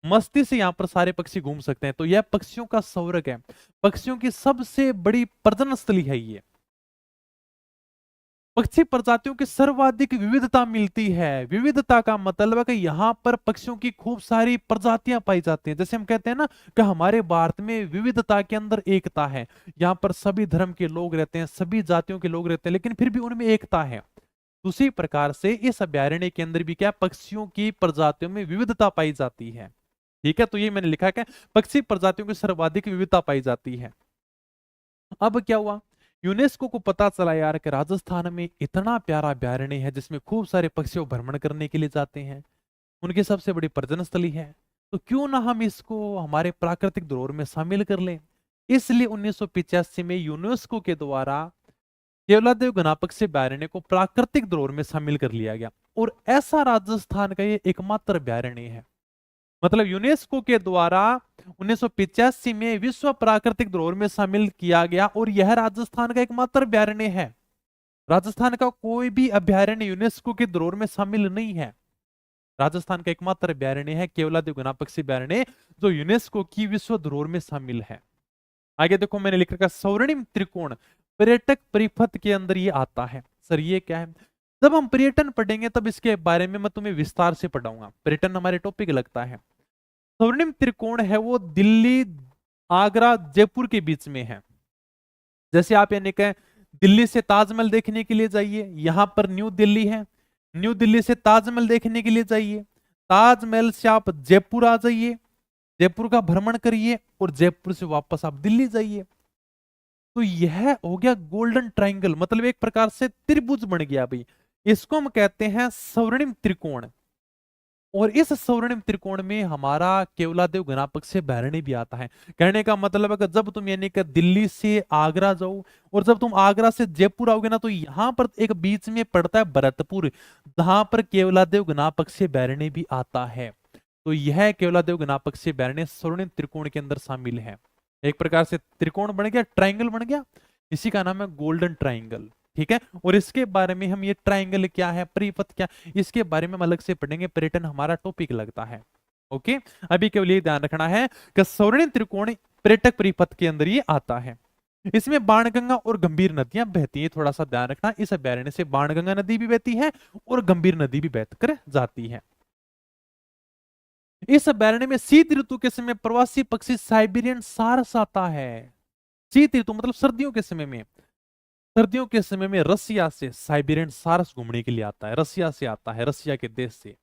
मस्ती से यहाँ पर सारे पक्षी घूम सकते हैं, तो यह पक्षियों का स्वर्ग है। पक्षियों की सबसे बड़ी प्रजनन स्थली है ये। पक्षी प्रजातियों की सर्वाधिक विविधता मिलती है। विविधता का मतलब है कि यहाँ पर पक्षियों की खूब सारी प्रजातियां पाई जाती हैं। जैसे हम कहते हैं ना कि हमारे भारत में विविधता के अंदर एकता है। यहाँ पर सभी धर्म के लोग रहते हैं, सभी जातियों के लोग रहते हैं, लेकिन फिर भी उनमें एकता है। उसी प्रकार से इस अभ्यारण्य के अंदर भी क्या, पक्षियों की प्रजातियों में विविधता पाई जाती है। ठीक है, तो ये मैंने लिखा है, पक्षी प्रजातियों की सर्वाधिक विविधता पाई जाती है। अब क्या हुआ, यूनेस्को को पता चला यार कि राजस्थान में इतना प्यारा अभ्यारण्य है जिसमें खूब सारे पक्षी भ्रमण करने के लिए जाते हैं, उनकी सबसे बड़ी पर्यटन स्थली है, तो क्यों ना हम इसको हमारे प्राकृतिक धरोहर में शामिल कर लें। इसलिए 1985 में यूनेस्को के द्वारा केवलादेव घना पक्षी अभ्यारण्य को प्राकृतिक धरोहर में शामिल कर लिया गया, और ऐसा राजस्थान का ये एकमात्र अभ्यारण्य है। मतलब यूनेस्को के द्वारा 1985 में विश्व प्राकृतिक धरोहर में शामिल किया गया, और यह राजस्थान का एकमात्र अभ्यारण्य है। राजस्थान का कोई भी अभ्यारण्य यूनेस्को की धरोहर में शामिल नहीं है। राजस्थान का एकमात्र अभ्यारण्य है केवलादेव घना पक्षी अभ्यारण्य, जो यूनेस्को की विश्व धरोहर में शामिल है। आगे देखो मैंने लिख रखा स्वर्णिम त्रिकोण पर्यटक परिपथ के अंदर ये आता है। सर ये क्या है, जब हम पर्यटन पढ़ेंगे तब इसके बारे में मैं तुम्हें विस्तार से पढ़ाऊंगा। पर्यटन हमारे टॉपिक लगता है। स्वर्णिम त्रिकोण है वो दिल्ली, आगरा, जयपुर के बीच में है। जैसे आप यानी कहें दिल्ली से ताजमहल देखने के लिए जाइए, यहां पर न्यू दिल्ली है, न्यू दिल्ली से ताजमहल देखने के लिए जाइए, ताजमहल से आप जयपुर आ जाइए, जयपुर का भ्रमण करिए, और जयपुर से वापस आप दिल्ली जाइए। तो यह हो गया गोल्डन ट्राइंगल, मतलब एक प्रकार से त्रिभुज बन गया भाई। इसको हम कहते हैं स्वर्णिम त्रिकोण। और इस स्वर्णिम त्रिकोण में हमारा केवलादेव घना पक्षी अभ्यारण्य भी आता है। कहने का मतलब है कि जब तुम यानी कि दिल्ली से आगरा जाओ, और जब तुम आगरा से जयपुर आओगे ना, तो यहां पर एक बीच में पड़ता है भरतपुर, जहां पर केवलादेव घना पक्षी अभ्यारण्य भी आता है। तो यह केवलादेव घना पक्षी अभ्यारण्य स्वर्णिम त्रिकोण के अंदर शामिल है। एक प्रकार से त्रिकोण बन गया, ट्राइंगल बन गया, इसी का नाम है गोल्डन ट्राइंगल। ठीक है, और इसके बारे में हम ये ट्राइंगल क्या है, परिपथ क्या, इसके बारे में हम अलग से पढ़ेंगे। पर्यटन हमारा टॉपिक लगता है। ओके, अभी केवल ये ध्यान रखना है कि स्वर्णिम त्रिकोण पर्यटक परिपथ के अंदर ये आता है। इसमें बाणगंगा और गंभीर नदियां बहती हैं, थोड़ा सा ध्यान रखना। इस अभ्यारण्य से बाणगंगा नदी भी बहती है और गंभीर नदी भी बह कर जाती है। इस अभ्यारण्य में शीत ऋतु के समय प्रवासी पक्षी साइबेरियन सारस आता है। शीत ऋतु मतलब सर्दियों के समय में, सर्दियों के समय में रसिया से साइबेरियन सारस घूमने के लिए आता है, रसिया से आता है, रसिया के देश से।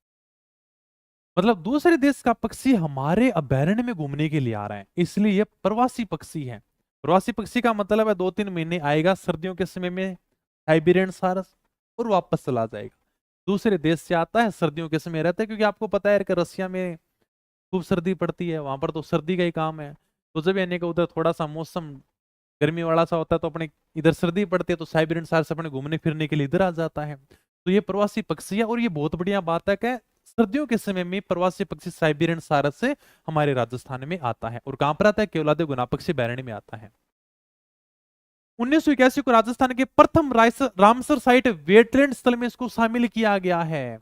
मतलब दूसरे देश का पक्षी हमारे अभ्यारण्य में घूमने के लिए आ रहा है, इसलिए यह प्रवासी पक्षी है। प्रवासी पक्षी का मतलब है 2-3 महीने आएगा सर्दियों के समय में साइबेरियन सारस और वापस चला जाएगा। दूसरे देश से आता है, सर्दियों के समय रहता है, क्योंकि आपको पता है कि रसिया में खूब सर्दी पड़ती है, वहां पर तो सर्दी का ही काम है। तो जब यानी कि उधर थोड़ा सा मौसम गर्मी वाला सा होता है, तो अपने इधर सर्दी पड़ती है, तो साइबेरियन सारस अपने घूमने फिरने के लिए इधर आ जाता है। तो ये प्रवासी पक्षी है, और ये बहुत बढ़िया बात है कि सर्दियों के समय में प्रवासी पक्षी साइबेरियन सारस से हमारे राजस्थान में आता है। और कहां पर आता है? केवलादेव गुना पक्षी अभ्यारण्य में आता है। 1981 को राजस्थान के प्रथम रामसर साइट वेटलैंड स्थल में इसको शामिल किया गया है।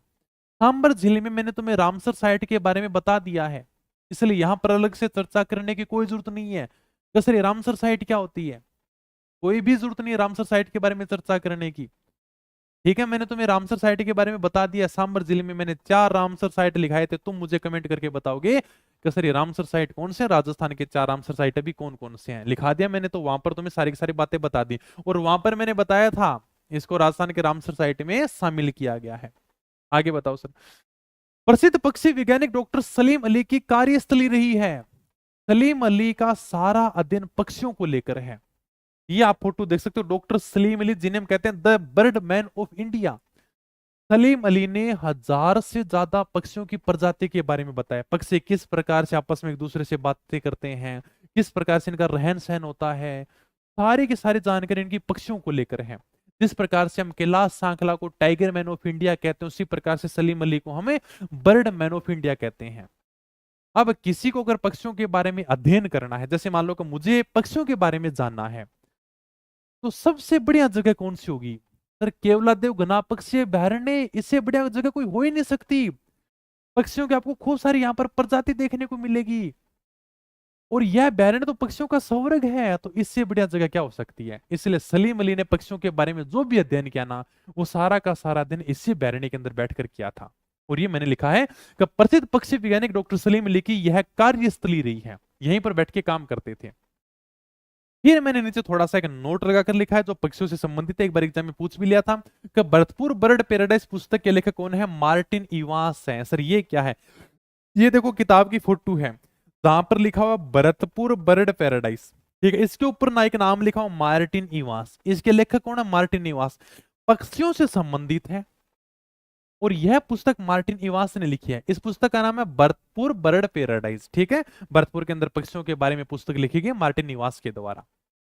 सांबर जिले में मैंने तुम्हें रामसर साइट के बारे में बता दिया है, इसलिए यहां पर अलग से चर्चा करने की कोई जरूरत नहीं है। कसरी रामसर साइट क्या होती है, कोई भी जरूरत नहीं है रामसर साइट के बारे में चर्चा करने की। ठीक है, मैंने तुम्हें रामसर साइट के बारे में बता दिया। सांबर जिले में मैंने 4 रामसर साइट लिखाए थे, तुम मुझे कमेंट करके बताओगे कि सर ये रामसर साइट कौन से, राजस्थान के 4 रामसर साइट अभी कौन कौन से हैं। लिखा दिया मैंने, तो वहां पर तुम्हें सारी की सारी बातें बता दी। और वहां पर मैंने बताया था इसको राजस्थान के रामसर साइट में शामिल किया गया है। आगे बताओ सर। प्रसिद्ध पक्षी वैज्ञानिक डॉक्टर सलीम अली की कार्यस्थली रही है। सलीम अली का सारा अध्ययन पक्षियों को लेकर है। ये आप फोटो देख सकते हो, डॉक्टर सलीम अली, जिन्हें हम कहते हैं the bird man of India. Salim Ali ने 1000 से ज्यादा पक्षियों की प्रजाति के बारे में बताया। पक्षी किस प्रकार से आपस में एक दूसरे से बातें करते हैं, किस प्रकार से इनका रहन सहन होता है, सारी की सारी जानकारी इनकी पक्षियों को लेकर है। जिस प्रकार से हम कैलाश सांखला को टाइगर मैन ऑफ इंडिया कहते हैं, उसी प्रकार से सलीम अली को हमें बर्ड मैन ऑफ इंडिया कहते हैं। अब किसी को अगर पक्षियों के बारे में अध्ययन करना है, जैसे मान लो कि मुझे पक्षियों के बारे में जानना है, तो सबसे बढ़िया जगह कौन सी होगी? सर केवलादेव घना पक्षी अभयारण्य, इससे बढ़िया जगह कोई हो ही नहीं सकती। पक्षियों की आपको खूब सारी यहाँ पर प्रजाति देखने को मिलेगी, और यह अभयारण्य तो पक्षियों का स्वर्ग है, तो इससे बढ़िया जगह क्या हो सकती है। इसलिए सलीम अली ने पक्षियों के बारे में जो भी अध्ययन किया ना, वो सारा का सारा अध्ययन इसी अभयारण्य के अंदर बैठकर किया था। और ये मैंने लिखा है कि प्रसिद्ध पक्षी वैज्ञानिक डॉक्टर सलीम अली की यह कार्यस्थली रही है, यहीं पर बैठ के काम करते थे। फिर मैंने नीचे थोड़ा सा एक नोट लगाकर लिखा है जो पक्षियों से संबंधित है, एक बार एग्जाम में पूछ भी लिया था कि भरतपुर बर्ड पैराडाइज पुस्तक के लेखक कौन है? मार्टिन इवांस है। सर ये क्या है? ये देखो किताब की फोटो है, जहां पर लिखा हुआ भरतपुर बर्ड पैराडाइज, ठीक है, इसके ऊपर ना एक नाम लिखा हुआ मार्टिन इवांस। इसके लेखक कौन है? Martin Evans. पक्षियों से संबंधित है, और यह पुस्तक मार्टिन इवांस ने लिखी है। इस पुस्तक का नाम है भरतपुर बर्ड पैराडाइज। ठीक है, भरतपुर के अंदर पक्षियों के बारे में पुस्तक लिखी गई मार्टिन इवांस के द्वारा।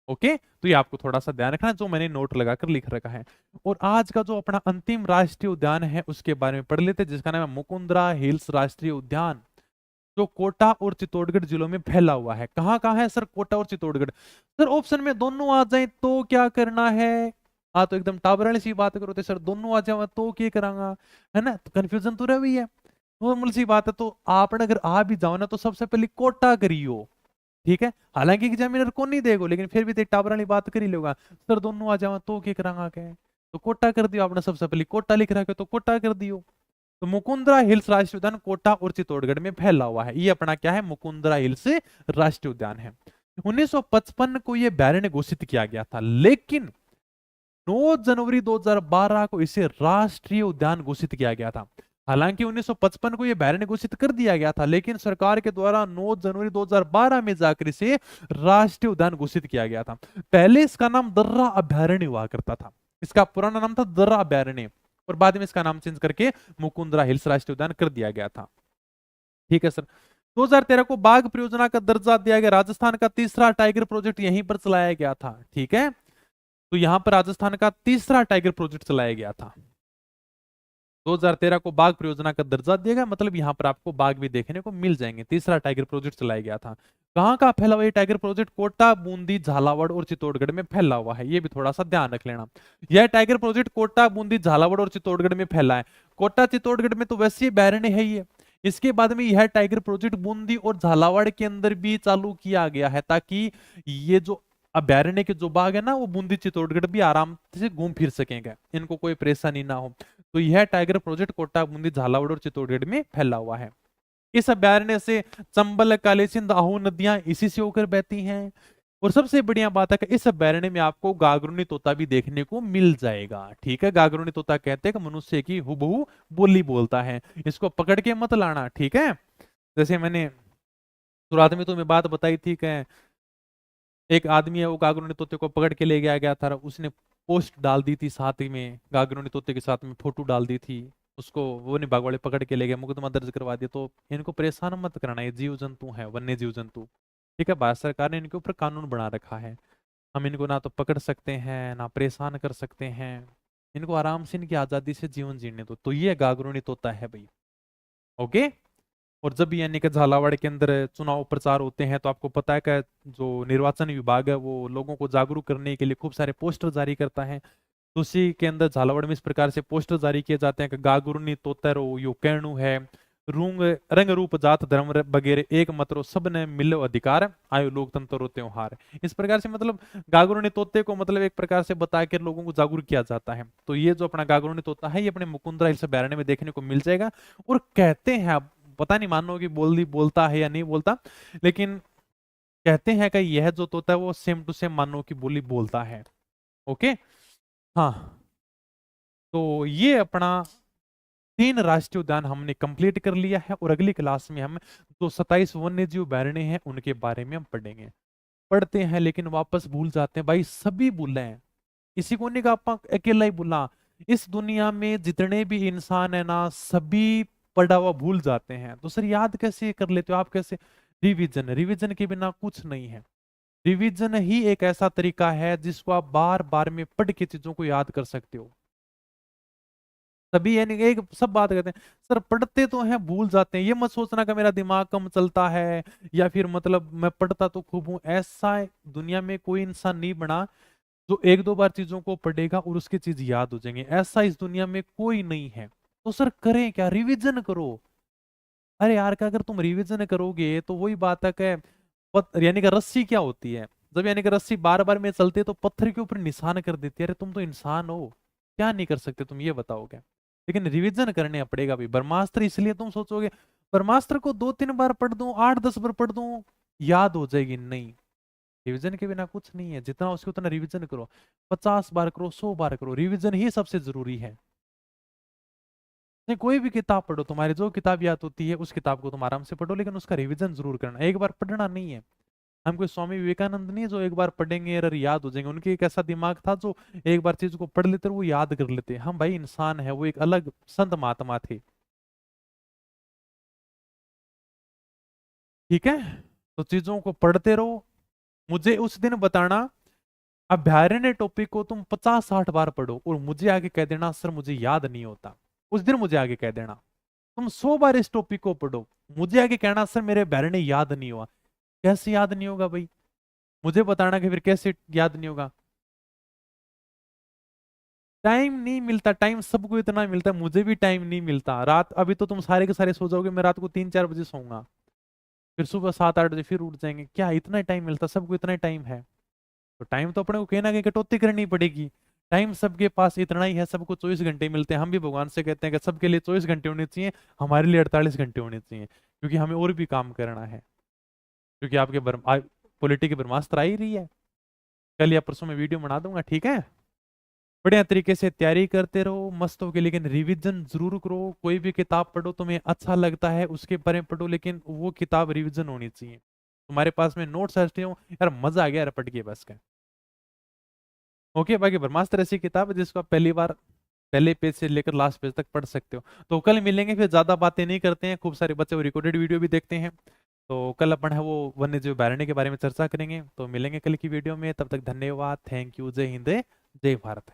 ओके, तो ये आपको थोड़ा सा ध्यान रखना, जो मैंने नोट लगाकर लिख रखा है। और आज का जो अपना अंतिम राष्ट्रीय उद्यान है उसके बारे में पढ़ लेते हैं, जिसका नाम है मुकुंदरा हिल्स राष्ट्रीय उद्यान, जो कोटा और चित्तौड़गढ़ जिलों में फैला हुआ है। कहाँ कहाँ है सर? कोटा और चित्तौड़गढ़। सर ऑप्शन में दोनों आ जाए तो क्या करना है? तो एकदम टावर वाली सी बात करो तो सर दोनों आ जाए तो क्या करांगा, है ना? तो कंफ्यूजन तो रही है, नॉर्मल सी बात है। तो आपने अगर आ भी जाओ ना, तो सबसे पहले कोटा करियो। ठीक है, हालांकि एग्जामिनर को नहीं देगो, लेकिन फिर भी टावर वाली बात कर ही लोगा। सर दोनों आ जाओ तो क्या करांगा क्या? तो कोटा कर दियो आपने, सबसे पहले कोटा लिख रखा है तो कोटा कर दियो। तो मुकुंदरा हिल्स राष्ट्रीय उद्यान कोटा और चित्तौड़गढ़ में फैला हुआ है। ये अपना क्या है? मुकुंदरा हिल्स राष्ट्रीय उद्यान है। 1955 को यह अभयारण्य घोषित किया गया था, लेकिन 9 जनवरी 2012 को इसे राष्ट्रीय उद्यान घोषित किया गया था। हालांकि 1955 को यह अभयारण्य घोषित कर दिया गया था, लेकिन सरकार के द्वारा 9 जनवरी 2012 में जाकर इसे राष्ट्रीय उद्यान घोषित किया गया था। पहले इसका नाम दर्रा अभयारण्य हुआ करता था, इसका पुराना नाम था दर्रा अभयारण्य, और बाद में इसका नाम चेंज करके मुकुंदरा हिल्स राष्ट्रीय उद्यान कर दिया गया था। ठीक है सर। 2013 को बाघ परियोजना का दर्जा दिया गया। राजस्थान का तीसरा टाइगर प्रोजेक्ट यहीं पर चलाया गया था। ठीक है, तो यहां पर राजस्थान का तीसरा टाइगर प्रोजेक्ट चलाया गया था। 2013 को बाघ परियोजना का दर्जा दिया गया, मतलब यहां पर आपको बाघ भी देखने को मिल जाएंगे। तीसरा टाइगर प्रोजेक्ट चलाया गया था। कहां का फैला हुआ ये टाइगर प्रोजेक्ट? कोटा, बूंदी, झालावाड़ और चित्तौड़गढ़ में फैला हुआ है। ये भी थोड़ा सा ध्यान रख लेना। यह टाइगर प्रोजेक्ट कोटा, बूंदी, झालावाड़ और चित्तौड़गढ़ में फैला है। कोटा चित्तौड़गढ़ में तो वैसे ही अभयारण्य है ये। इसके बाद में यह टाइगर प्रोजेक्ट बूंदी और झालावाड़ के अंदर भी चालू किया गया है, ताकि ये जो अभयारण्य के जो बाघ है ना, वो बूंदी चित्तौड़गढ़ भी आराम से घूम फिर सकेंगे, इनको कोई परेशानी ना हो। तो यह टाइगर प्रोजेक्ट कोटा, बूंदी, झालावाड़ और चित्तौड़गढ़ में फैला हुआ है। इस अभ्यारण्य से चंबल, काली सिंध, आहू नदियां इसी से होकर बहती हैं। और सबसे बढ़िया बात है कि इस अभ्यारण्य में आपको गागरुनी तोता भी देखने को मिल जाएगा। ठीक है, गागरुनी तोता कहते हैं कि मनुष्य की हुबहू बोली बोलता है, इसको पकड़ के मत लाना। ठीक है, जैसे मैंने शुरुआत में तुम्हें बात बताई थी कि एक आदमी है, वो गागरुनी तोते को पकड़ के ले गया गया था, उसने पोस्ट डाल दी थी साथ ही में, गागरुनी तोते के साथ में फोटो डाल दी थी, उसको वो विभाग वाले पकड़ के ले गए, मुकदमा दर्ज करवा दिया। तो इनको परेशान मत करना, ये जीव जंतु है, वन्य जीव जंतु। ठीक है, भारत सरकार ने इनके ऊपर कानून बना रखा है, हम इनको ना तो पकड़ सकते हैं ना परेशान कर सकते हैं, इनको आराम से इनकी आजादी से जीवन जीने दो। तो ये गागरुनी तोता है भाई। ओके। और जब यानी कि झालावाड़ के अंदर चुनाव प्रचार होते हैं तो आपको पता है कि जो निर्वाचन विभाग है वो लोगों को जागरूक करने के लिए खूब सारे पोस्टर जारी करता है। तो उसी के अंदर झालावाड़ में इस प्रकार से पोस्टर जारी किए जाते हैं कि गागुरनी तोतरो यो कहणु है, रूंग रंग रूप जात धर्म वगैरह एक मतरो सब ने मिलो अधिकार, आयो लोकतंत्र रो त्योहार। इस प्रकार से मतलब गागुरनी तोते को मतलब एक प्रकार से बता के लोगों को जागरूक किया जाता है। तो ये जो अपना गागुरनी तोता है ये अपने मुकुंदरा हिल्स अभयारण्य में देखने को मिल जाएगा। और कहते हैं, अब पता नहीं मानो कि बोलता है या नहीं बोलता, लेकिन कहते हैं कि यह जो तोता है वो सेम टू सेम मानो की बोली बोलता है। ओके। हाँ, तो ये अपना 3 राष्ट्रीय उद्यान हमने कंप्लीट कर लिया है। और अगली क्लास में हम जो 27 वन्य जीव अभयारण्य हैं उनके बारे में हम पढ़ेंगे। पढ़ते हैं लेकिन वापस भूल जाते हैं भाई, सभी भूले हैं, इसी को नहीं का आप अकेला ही भूला। इस दुनिया में जितने भी इंसान है ना, सभी पढ़ा हुआ भूल जाते हैं। तो सर याद कैसे कर लेते हो आप, कैसे? रिवीजन, रिवीजन के बिना कुछ नहीं है। रिवीजन ही एक ऐसा तरीका है जिसको आप बार बार में पढ़ के चीजों को याद कर सकते हो। तभी यानी कि एक सब बात कहते हैं सर पढ़ते तो हैं भूल जाते हैं, ये मत सोचना कि मेरा दिमाग कम चलता है या फिर मतलब मैं पढ़ता तो खूब हूं। ऐसा दुनिया में कोई इंसान नहीं बना जो 1-2 बार चीजों को पढ़ेगा और उसकी चीज याद हो जाएंगे, ऐसा इस दुनिया में कोई नहीं है। तो सर करें क्या? रिवीजन करो। अरे यार का अगर तुम रिवीजन करोगे तो वही बात है कि यानी कि रस्सी क्या होती है, जब यानी कि रस्सी बार बार में चलती है तो पत्थर के ऊपर निशान कर देती है। अरे तुम तो इंसान हो, क्या नहीं कर सकते तुम, ये बताओगे? लेकिन रिवीजन करने पड़ेगा भाई। ब्रह्मास्त्र इसलिए तुम सोचोगे ब्रह्मास्त्र को 2-3 बार पढ़ दूं, 8-10 बार पढ़ दूं, याद हो जाएगी, नहीं। रिवीजन के बिना कुछ नहीं है, जितना उसके उतना रिवीजन करो, 50 बार करो, 100 बार करो, रिवीजन ही सबसे जरूरी है। नहीं, कोई भी किताब पढ़ो, तुम्हारी जो किताब याद होती है उस किताब को तुम आराम से पढ़ो, लेकिन उसका रिवीजन जरूर करना, एक बार पढ़ना नहीं है। हम कोई स्वामी विवेकानंद नहीं जो एक बार पढ़ेंगे और याद हो जाएंगे, उनके एक ऐसा दिमाग था जो एक बार चीज को पढ़ लेते वो याद कर लेते। हम भाई इंसान है, वो एक अलग संत महात्मा थे। ठीक है, तो चीजों को पढ़ते रहो। मुझे उस दिन बताना, अभ्यारण्य टॉपिक को तुम 50-60 बार पढ़ो और मुझे आगे कह देना सर मुझे याद नहीं होता। उस दिन मुझे आगे कह देना तुम 100 बार इस टॉपिक को पढ़ो, मुझे आगे कहना सर मेरे अभ्यारण्य याद नहीं हुआ। कैसे याद नहीं होगा भाई? मुझे बताना कि फिर कैसे याद नहीं होगा। टाइम नहीं मिलता, टाइम सबको इतना मिलता है, मुझे भी टाइम नहीं मिलता। रात अभी तो तुम सारे के सारे सो जाओगे, मैं रात को 3-4 बजे सोऊंगा, फिर सुबह 7-8 बजे फिर उठ जाएंगे। क्या इतना टाइम मिलता? सबको इतना टाइम है? तो टाइम तो अपने को कहीं ना कहीं कटौती करनी पड़ेगी। टाइम सबके पास इतना ही है, सबको 24 घंटे मिलते हैं। हम भी भगवान से कहते हैं कि सबके लिए 24 घंटे होने चाहिए, हमारे लिए 48 घंटे होने चाहिए, क्योंकि हमें और भी काम करना है। क्योंकि आपके पॉलिटिक की ब्रह्मास्त्र आ ही रही है, कल या परसों में वीडियो बना दूंगा। ठीक है, बढ़िया तरीके से तैयारी करते रहो मस्त होके, लेकिन रिवीजन जरूर करो। कोई भी किताब पढ़ो तुम्हें अच्छा लगता है उसके बारे में पढ़ो, लेकिन वो किताब रिवीजन होनी चाहिए। तुम्हारे पास में नोट्स ऐसे हो यार, मजा आ गया यार पढ़ के बस का। ओके, बाकी ब्रह्मास्त्र ऐसी किताब है जिसको आप पहली बार पहले पेज से लेकर लास्ट पेज तक पढ़ सकते हो। तो कल मिलेंगे, फिर ज्यादा बातें नहीं करते हैं, खूब सारे बच्चे वो रिकॉर्डेड वीडियो भी देखते हैं। तो कल अपन है वो वन्य जीव अभयारण्य के बारे में चर्चा करेंगे। तो मिलेंगे कल की वीडियो में, तब तक धन्यवाद, थैंक यू, जय हिंद, जय भारत।